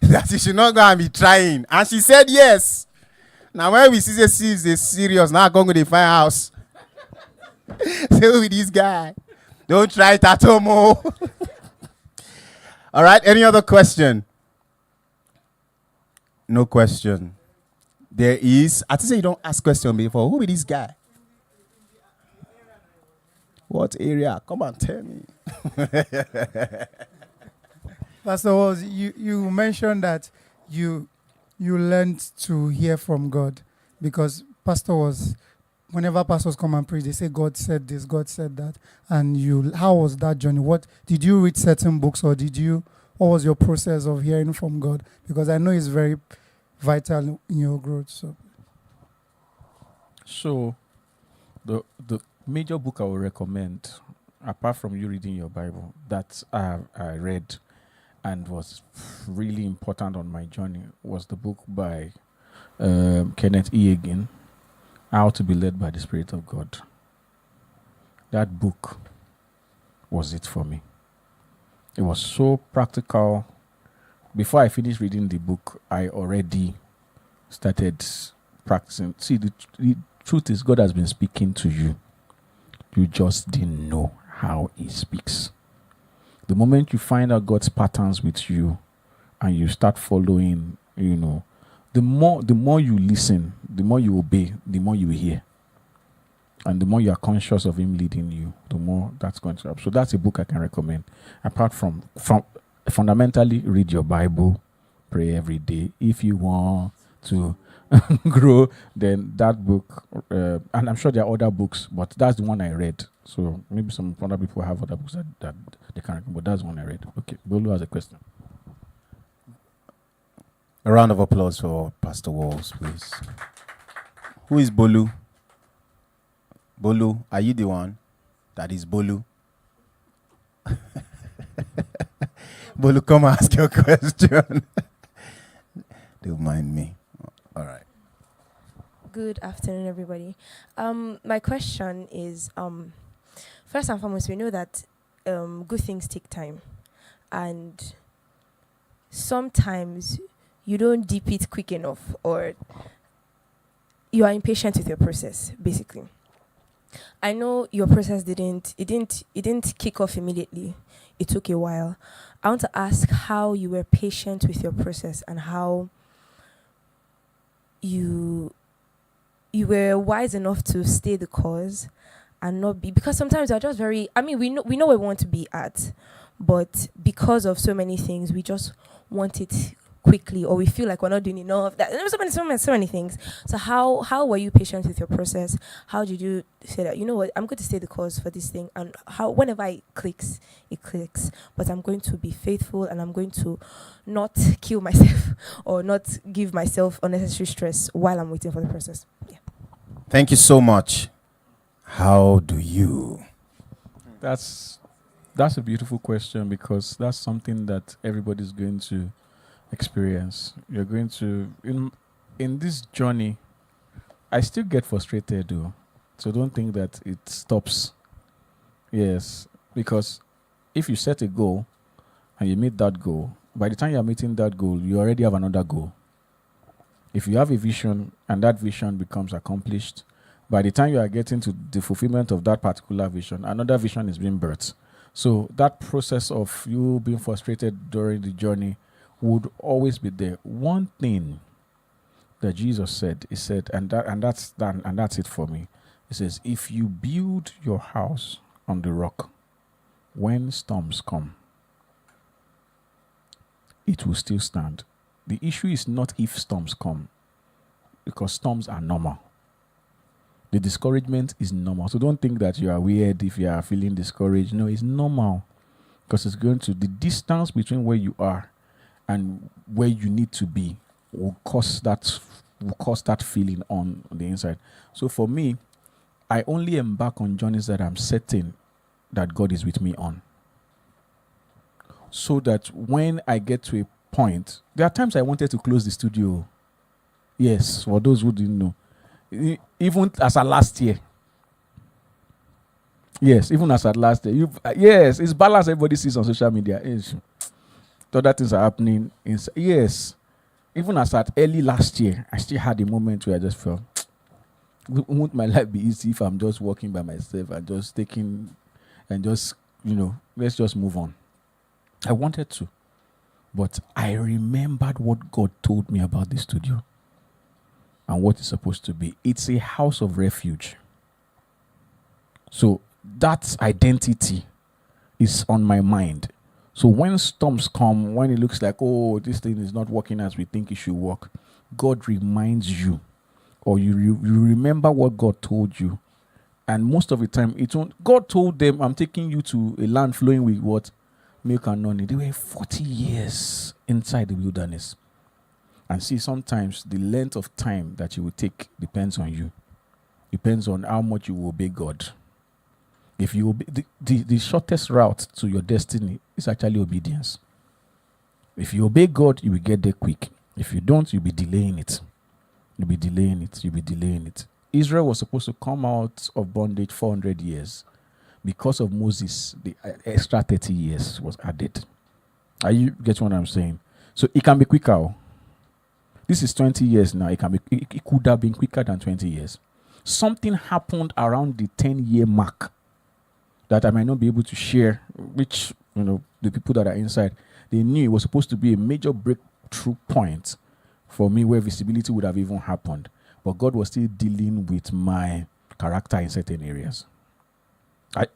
that you should not go and be trying. And she said yes. Now when we see this is serious, now I'm going to find house. Say with this guy. Don't try it at home. Oh. All right, any other question? No question. There is. I think you don't ask question before. Who is this guy? What area? Come on, tell me. Pastor Wols, you mentioned that you learned to hear from God, because Pastor was, whenever pastors come and preach, they say God said this, God said that. And how was that journey? What did you read certain books, or what was your process of hearing from God? Because I know it's very vital in your growth. So the major book I would recommend, apart from you reading your Bible, that I read and was really important on my journey, was the book by Kenneth E. Hagin, How to Be Led by the Spirit of God. That book was it for me. It was so practical. Before I finished reading the book, I already started practicing. See, the truth is, God has been speaking to you. You just didn't know how He speaks. The moment you find out God's patterns with you and you start following, the more you listen, the more you obey, the more you hear. And the more you are conscious of Him leading you, the more that's going to happen. So that's a book I can recommend. Apart from fundamentally, read your Bible, pray every day. If you want to grow, then that book, and I'm sure there are other books, but that's the one I read. So maybe some other people have other books that they can recommend, but that's the one I read. Okay, Bolu has a question. A round of applause for Pastor Wols, please. Who is Bolu? Bolu, are you the one that is Bolu? Bolu, come ask your question. Don't mind me. All right. Good afternoon, everybody. My question is, first and foremost, we know that good things take time. And sometimes you don't dip it quick enough, or you are impatient with your process, basically. I know your process didn't kick off immediately. It took a while. I want to ask how you were patient with your process and how you were wise enough to stay the course and not be, because sometimes you're just we know where we want to be at, but because of so many things, we just want it quickly, or we feel like we're not doing enough. There were so many things. So how were you patient with your process? How did you say that, you know what, I'm going to stay the course for this thing, and how whenever it clicks, but I'm going to be faithful, and I'm going to not kill myself or not give myself unnecessary stress while I'm waiting for the process. Yeah. Thank you so much. How do you? That's a beautiful question, because that's something that everybody's going to experience. You're going to in this journey. I still get frustrated though, so don't think that it stops. Yes, because if you set a goal and you meet that goal, by the time you're meeting that goal, you already have another goal. If you have a vision and that vision becomes accomplished, by the time you are getting to the fulfillment of that particular vision, another vision is being birthed. So that process of you being frustrated during the journey would always be there. One thing that Jesus said, He said, and that's it for me. He says, if you build your house on the rock, when storms come, it will still stand. The issue is not if storms come, because storms are normal. The discouragement is normal. So don't think that you are weird if you are feeling discouraged. No, it's normal, because it's going to, the distance between where you are and where you need to be will cause that feeling on the inside. So for me, I only embark on journeys that I'm certain that God is with me on. So that when I get to a point, there are times I wanted to close the studio. Yes, for those who didn't know. Even as at last year. Yes, even as at last year. Yes, it's balance everybody sees on social media. Other things are happening. Yes. Even as at early last year, I still had a moment where I just felt, won't my life be easy if I'm just walking by myself and just taking and just, let's just move on. I wanted to. But I remembered what God told me about the studio and what it's supposed to be. It's a house of refuge. So that identity is on my mind. So when storms come, when it looks like, oh, this thing is not working as we think it should work, God reminds you, or you remember what God told you. And most of the time, God told them, I'm taking you to a land flowing with what? Milk and honey. They were 40 years inside the wilderness. And see, sometimes the length of time that you will take depends on you. Depends on how much you will obey God. If you obey, the shortest route to your destiny is actually obedience. If you obey God, you will get there quick. If you don't, you'll be delaying it. You'll be delaying it. Israel was supposed to come out of bondage 400 years. Because of Moses, the extra 30 years was added. Are you getting what I'm saying? So it can be quicker. This is 20 years now. It could have been quicker than 20 years. Something happened around the 10-year mark that I might not be able to share, which, the people that are inside, they knew it was supposed to be a major breakthrough point for me where visibility would have even happened. But God was still dealing with my character in certain areas.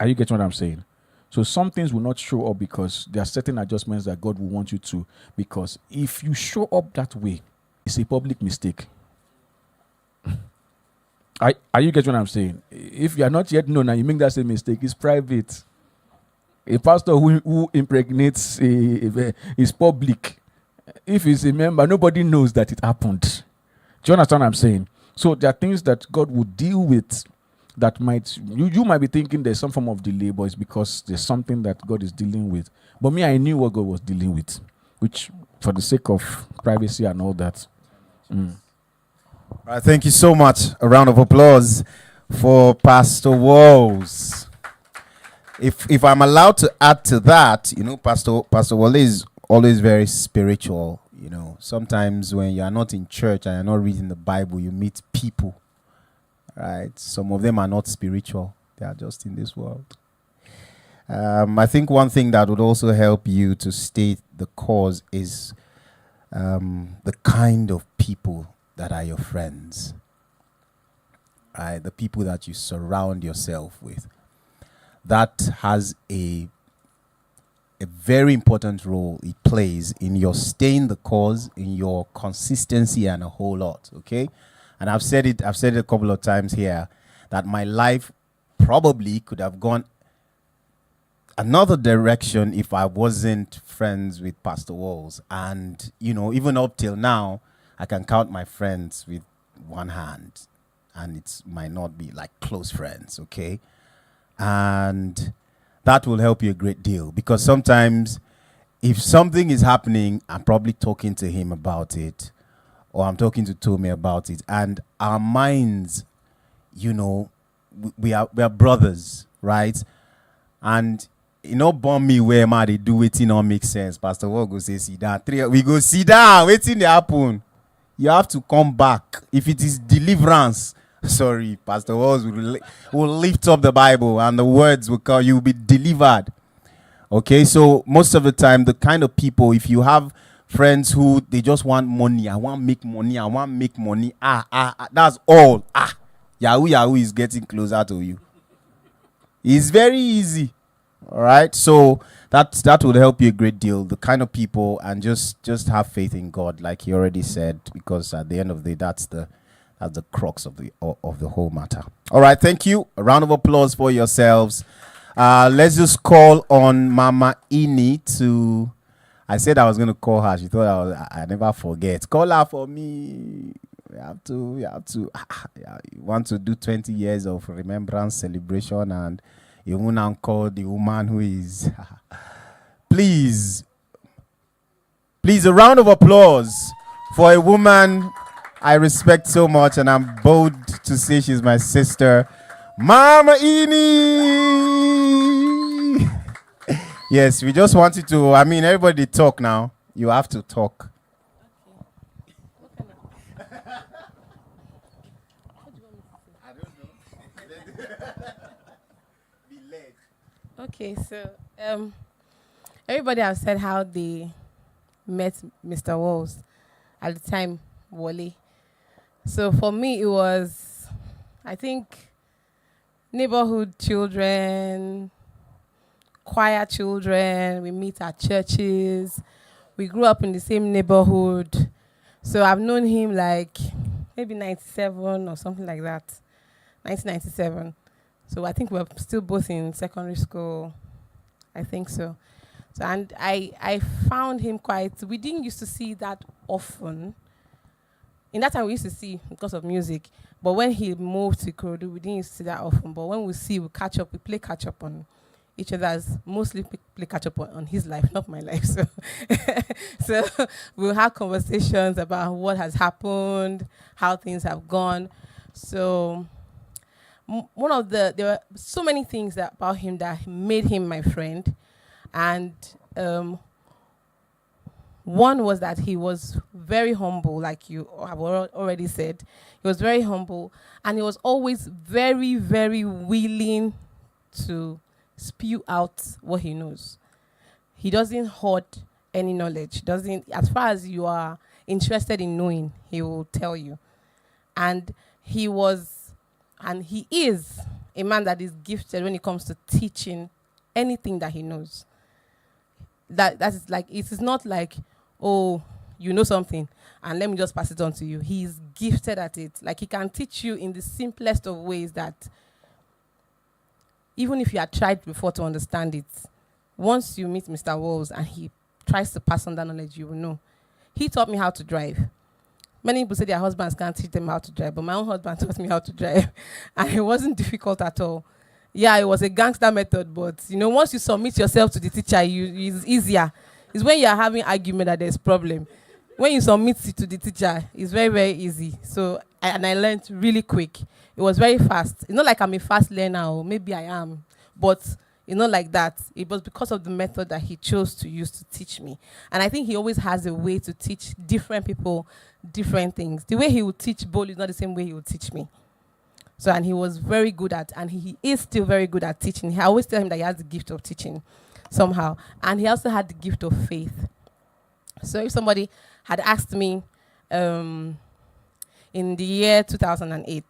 Are you getting what I'm saying? So some things will not show up because there are certain adjustments that God will want you to. Because if you show up that way, it's a public mistake. Are you getting what I'm saying? If you are not yet known and you make that same mistake, it's private. A pastor who impregnates is public. If he's a member, nobody knows that it happened. Do you understand what I'm saying? So there are things that God would deal with that you might be thinking there's some form of delay, but it's because there's something that God is dealing with. But me, I knew what God was dealing with, which for the sake of privacy and all that. All right, thank you so much. A round of applause for Pastor Wols. If I'm allowed to add to that, Pastor Wols is always very spiritual. Sometimes when you are not in church and you're not reading the Bible, you meet people. Right? Some of them are not spiritual. They are just in this world. I think one thing that would also help you to state the cause is the kind of people that are your friends. Right? The people that you surround yourself with. That has a very important role it plays in your staying the cause, in your consistency, and a whole lot. Okay? And I've said it a couple of times here that my life probably could have gone another direction if I wasn't friends with Pastor Wols. And, even up till now, I can count my friends with one hand. And it might not be like close friends, okay? And that will help you a great deal. Because sometimes if something is happening, I'm probably talking to him about it. Or I'm talking to Tommy about it, and our minds, we are brothers, right? And bomb me where they do it, not make sense. Pastor Wols go say sit down. We go sit down. Waiting to happen. You have to come back. If it is deliverance, sorry, Pastor Wols will lift up the Bible, and the words will call you will be delivered. Okay, so most of the time, the kind of people, if you have friends who they just want money, I want to make money. That's all. Yahoo is getting closer to you. It's very easy. All right. So that would help you a great deal. The kind of people, and just have faith in God, like he already said, because at the end of the day, that's the crux of the whole matter. All right. Thank you. A round of applause for yourselves. Let's just call on Mama Ini to. I said I was going to call her. She thought I never forget. Call her for me. Yeah, you want to do 20 years of remembrance celebration, and you will now call the woman who is. Please, a round of applause for a woman I respect so much, and I'm bold to say she's my sister, Mama Ini. Yes, we just wanted to, everybody talk now. You have to talk. Okay, so everybody has said how they met Mr. Wols at the time, Wale. So for me, it was, I think, neighborhood children, choir children. We meet at churches. We grew up in the same neighborhood. So I've known him like maybe 97 or something like that, 1997. So I think we're still both in secondary school. I think so. So and I found him quite, we didn't used to see that often. In that time we used to see because of music. But when he moved to Ikorodu, we didn't used to see that often. But when we see, we catch up, we play catch up on each other's, mostly play catch up on his life, not my life. So, so we'll have conversations about what has happened, how things have gone. So there were so many things about him that made him my friend. And one was that he was very humble, like you have already said. He was very humble, and he was always very, very willing to spew out what he knows. He doesn't hoard any knowledge. As far as you are interested in knowing, he will tell you. And he is a man that is gifted when it comes to teaching anything that he knows. That is like, it is not like, oh, you know something and let me just pass it on to you. He's gifted at it. Like, he can teach you in the simplest of ways that even if you had tried before to understand it, once you meet Mr. Wols and he tries to pass on that knowledge, you will know. He taught me how to drive. Many people say their husbands can't teach them how to drive, but my own husband taught me how to drive. And it wasn't difficult at all. Yeah, it was a gangster method, but once you submit yourself to the teacher, it's easier. It's when you are having argument that there's problem. When you submit it to the teacher, it's very, very easy. So, I learned really quick. It was very fast. It's not like I'm a fast learner, or maybe I am, but it's not like that. It was because of the method that he chose to use to teach me. And I think he always has a way to teach different people different things. The way he would teach Bolu is not the same way he would teach me. So, and he was very good at, and he is still very good at teaching. I always tell him that he has the gift of teaching somehow. And he also had the gift of faith. So if somebody had asked me in the year 2008,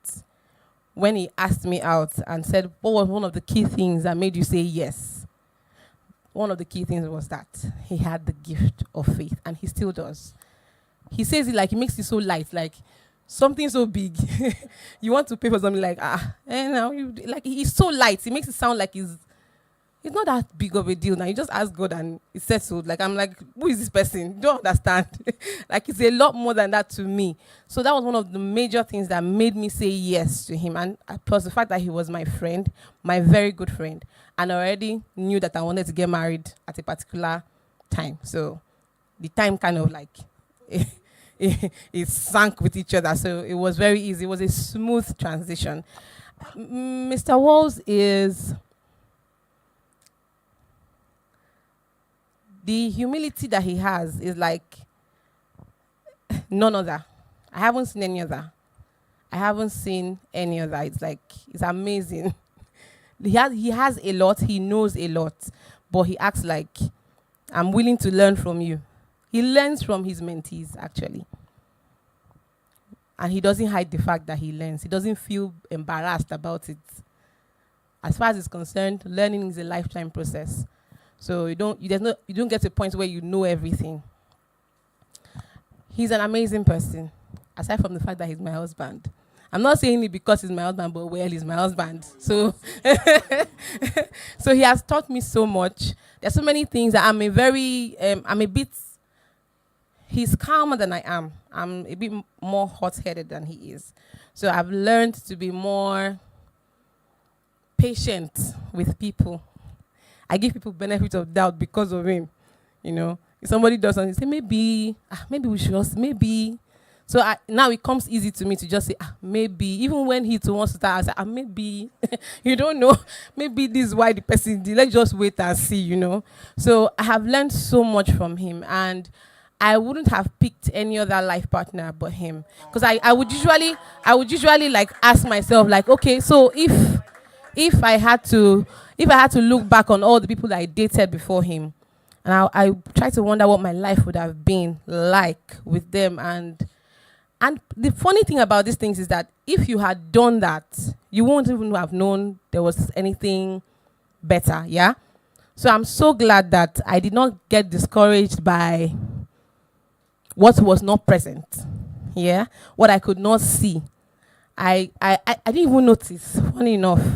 when he asked me out and said, what was one of the key things that made you say yes? One of the key things was that he had the gift of faith, and he still does. He says it like, he makes it so light, like something so big. You want to pay for something like, like he's so light. He makes it sound like it's not that big of a deal. Now you just ask God and it's settled. Like, I'm like, who is this person? You don't understand. Like, it's a lot more than that to me. So that was one of the major things that made me say yes to him. And plus the fact that he was my friend, my very good friend. And I already knew that I wanted to get married at a particular time. So the time kind of like, it sank with each other. So it was very easy. It was a smooth transition. Mr. Wols is... the humility that he has is like none other. I haven't seen any other. It's like, it's amazing. He has a lot. He knows a lot. But he acts like, I'm willing to learn from you. He learns from his mentees, actually. And he doesn't hide the fact that he learns. He doesn't feel embarrassed about it. As far as it's concerned, learning is a lifetime process. So you don't get to a point where you know everything. He's an amazing person, aside from the fact that he's my husband. I'm not saying it because he's my husband, but well, he's my husband. So, so he has taught me so much. There's so many things that I'm a bit he's calmer than I am. I'm a bit more hot-headed than he is. So I've learned to be more patient with people. I give people benefit of doubt because of him. You know, if somebody does something, say maybe we should also, maybe. So now it comes easy to me to just say, maybe. Even when he too wants to start, I say, maybe. You don't know. Maybe this is why the person did. Let's just wait and see, you know. So I have learned so much from him. And I wouldn't have picked any other life partner but him. Because I would usually like ask myself, like, okay, so if I had to look back on all the people that I dated before him, and I try to wonder what my life would have been like with them. And the funny thing about these things is that if you had done that, you won't even have known there was anything better, yeah? So I'm so glad that I did not get discouraged by what was not present, yeah? What I could not see. I didn't even notice, funny enough.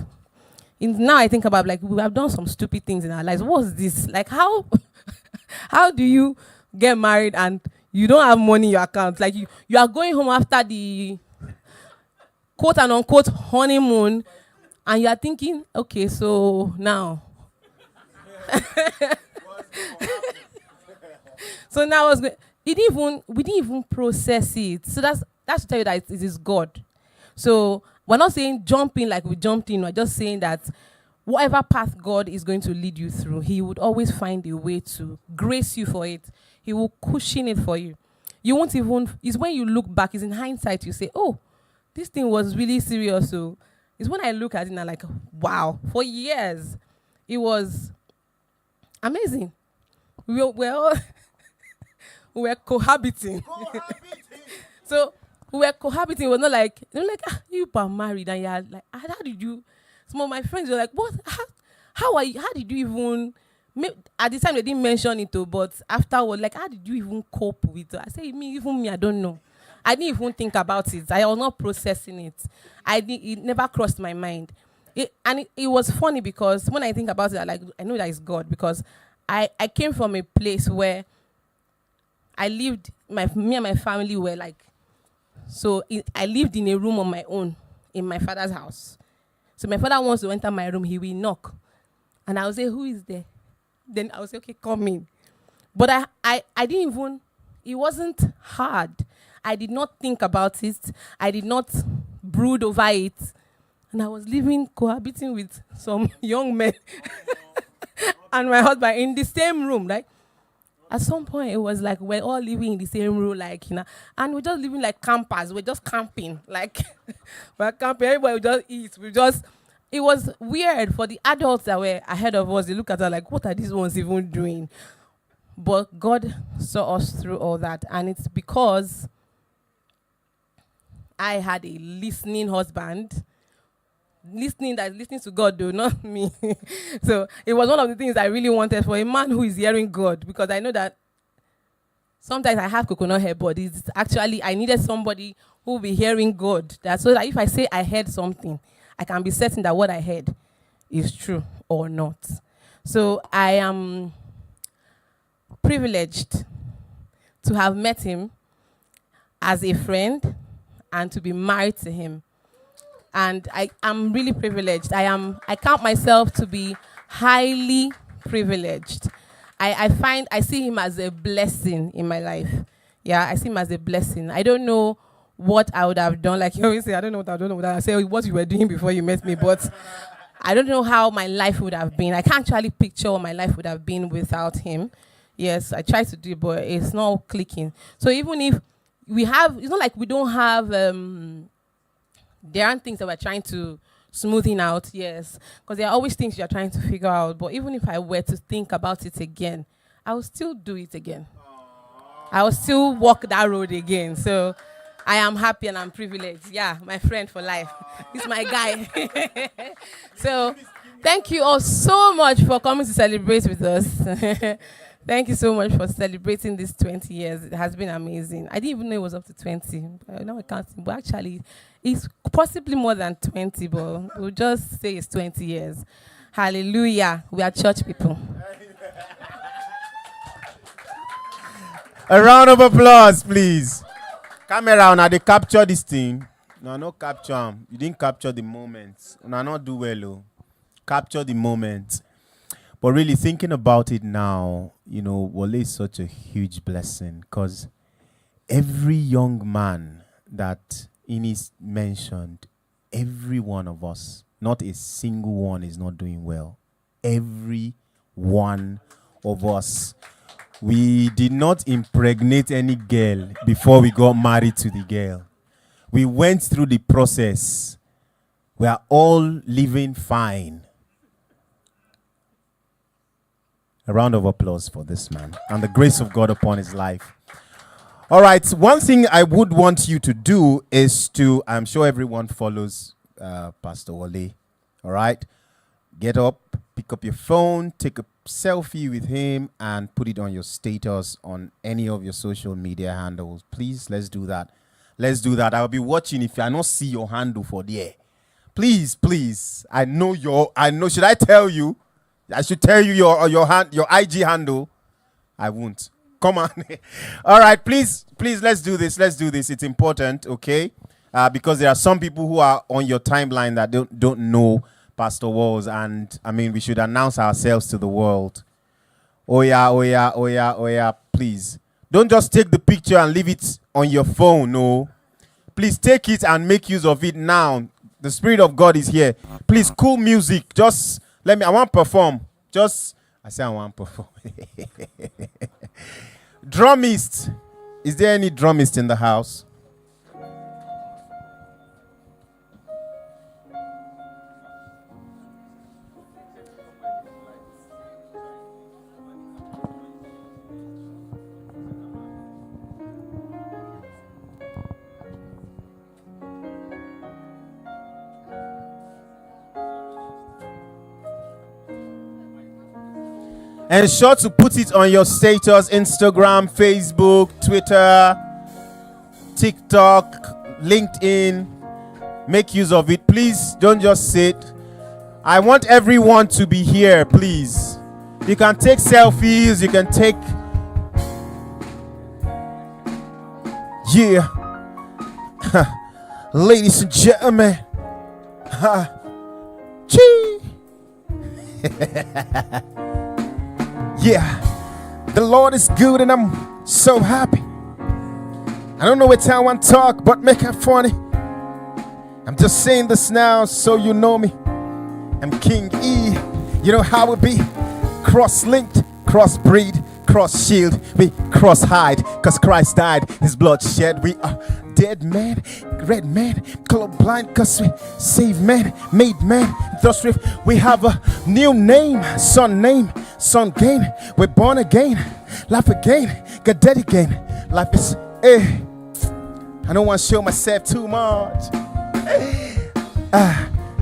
Now I think about, like, we have done some stupid things in our lives. What's this? Like, how do you get married and you don't have money in your account? Like, you are going home after the quote and unquote honeymoon, and you are thinking, okay, so now. So now we didn't even process it. So that's to tell you that it is God. So we're not saying jump in like we jumped in. We're just saying that whatever path God is going to lead you through, he would always find a way to grace you for it. He will cushion it for you. You won't even, it's when you look back, it's in hindsight, you say, oh, this thing was really serious. So it's when I look at it and I'm like, wow, for years, it was amazing. We were cohabiting. So we were cohabiting. It was not like, they were like, you are married, and you're like, how did you? Some of my friends were like, what? How are you? How did you even? At the time they didn't mention it, though, but afterward, like, how did you even cope with it? I say, even me, I don't know. I didn't even think about it. I was not processing it. It never crossed my mind. It was funny because when I think about it, I know that it's God, because I came from a place where I lived. Me and my family were like. So I lived in a room on my own in my father's house. So my father wants to enter my room, he will knock. And I will say, who is there? Then I will say, okay, come in. But I didn't even, it wasn't hard. I did not think about it. I did not brood over it. And I was cohabiting with some young men and my husband in the same room, right? At some point, it was like we're all living in the same room, like, you know, and we're just living like campers. We're just camping, like, we're camping. Everybody would just eat. It was weird for the adults that were ahead of us. They look at us like, what are these ones even doing? But God saw us through all that, and it's because I had a listening husband. Listening to God, though, not me. So it was one of the things I really wanted for a man who is hearing God, because I know that sometimes I have coconut hair, but it's actually I needed somebody who will be hearing God, so that if I say I heard something, I can be certain that what I heard is true or not. So I am privileged to have met him as a friend and to be married to him. And I'm really privileged. I count myself to be highly privileged. I see him as a blessing in my life. Yeah, I see him as a blessing. I don't know what I would have done. Like you always say, I don't know what I say what you were doing before you met me, but I don't know how my life would have been. I can't actually picture what my life would have been without him. Yes, I try to do it, but it's not clicking. So even if we have, it's not like we don't have there aren't things that we're trying to smoothing out, yes. Because there are always things you're trying to figure out. But even if I were to think about it again, I will still do it again. I will still walk that road again. So I am happy and I'm privileged. Yeah, my friend for life. He's my guy. So thank you all so much for coming to celebrate with us. Thank you so much for celebrating these 20 years. It has been amazing. I didn't even know it was up to 20. Now I can't see, but actually, it's possibly more than 20, but we'll just say it's 20 years. Hallelujah. We are church people. A round of applause, please. Camera, now they capture this thing. No, no capture 'em. You didn't capture the moment. No, not do well, oh. Capture the moment. But really thinking about it now, you know, Wole is such a huge blessing because every young man that Inis mentioned, every one of us, not a single one is not doing well. Every one of us. We did not impregnate any girl before we got married to the girl. We went through the process. We are all living fine. A round of applause for this man and the grace of God upon his life. All right, one thing I would want you to do is to, I'm sure everyone follows Pastor Wole. All right, get up, pick up your phone, take a selfie with him and put it on your status on any of your social media handles. Please, let's do that. Let's do that. I'll be watching if I not see your handle for there. Please, please. I know. Should I tell you? I should tell you your IG handle. I won't. Come on. All right, please, let's do this. Let's do this. It's important, okay? Because there are some people who are on your timeline that don't know Pastor Wols, and I mean, we should announce ourselves to the world. Oh yeah, please. Don't just take the picture and leave it on your phone, no. Please take it and make use of it now. The Spirit of God is here. Please, cool music. Just I want to perform. I want to perform. Drummist. Is there any drummist in the house? And sure to put it on your status, Instagram, Facebook, Twitter, TikTok, LinkedIn. Make use of it. Please don't just sit. I want everyone to be here, please. You can take selfies. You can take... Yeah. Ladies and gentlemen. Chee. Yeah, the Lord is good and I'm so happy. I don't know what time I talk, but make it funny. I'm just saying this now so you know me. I'm King E. You know how it be. Cross-linked, cross-breed, cross-shield. We cross-hide, cause Christ died, his blood shed. We are dead man, red man, colorblind, cause we save man, made man. Thus we have a new name, son gain. We're born again, life again, get dead again. Life is, I don't want to show myself too much.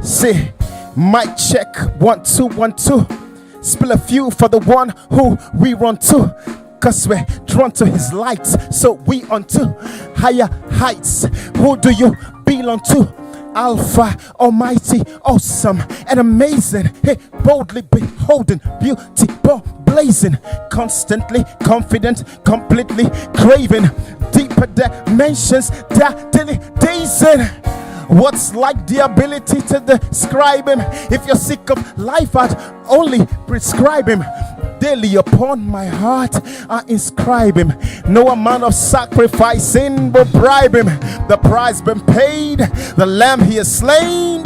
See, mic check, 1 2 1 2. Spill a few for the one who we run to. Cause we're drawn to his lights, so we unto higher heights. Who do you belong to? Alpha, almighty, awesome, and amazing. Hey, boldly beholding, beauty blazing, constantly confident, completely craving, deeper dimensions, daily dazing. What's like the ability to describe him? If you're sick of life, I'd only prescribe him. Daily upon my heart I inscribe him. No amount of sacrificing will bribe him. The price been paid, the lamb he has slain.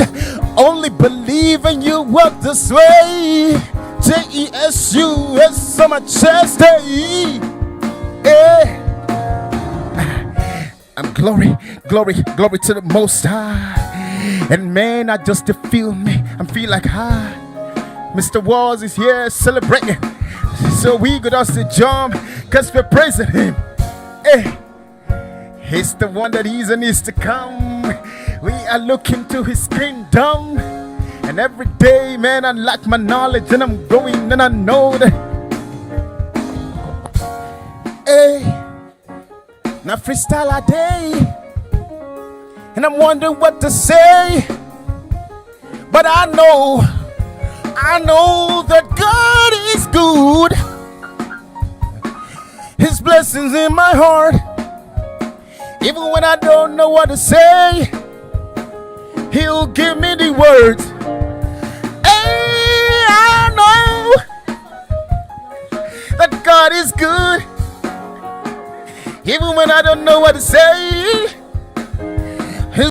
Only believe in you work this way. JESUS on my chest. I'm glory to the Most High. And man, I just to feel me, I feel like high. Mr. Wols is here celebrating. So we got us to jump, cause we're praising him. Hey, he's the one that is and is to come. We are looking to his kingdom. And every day, man, I lack my knowledge and I'm growing and I know that. Hey, now freestyle a day. And I'm wondering what to say. But I know that God is good. His blessings in my heart. Even when I don't know what to say, He'll give me the words. Hey, I know that God is good. Even when I don't know what to say,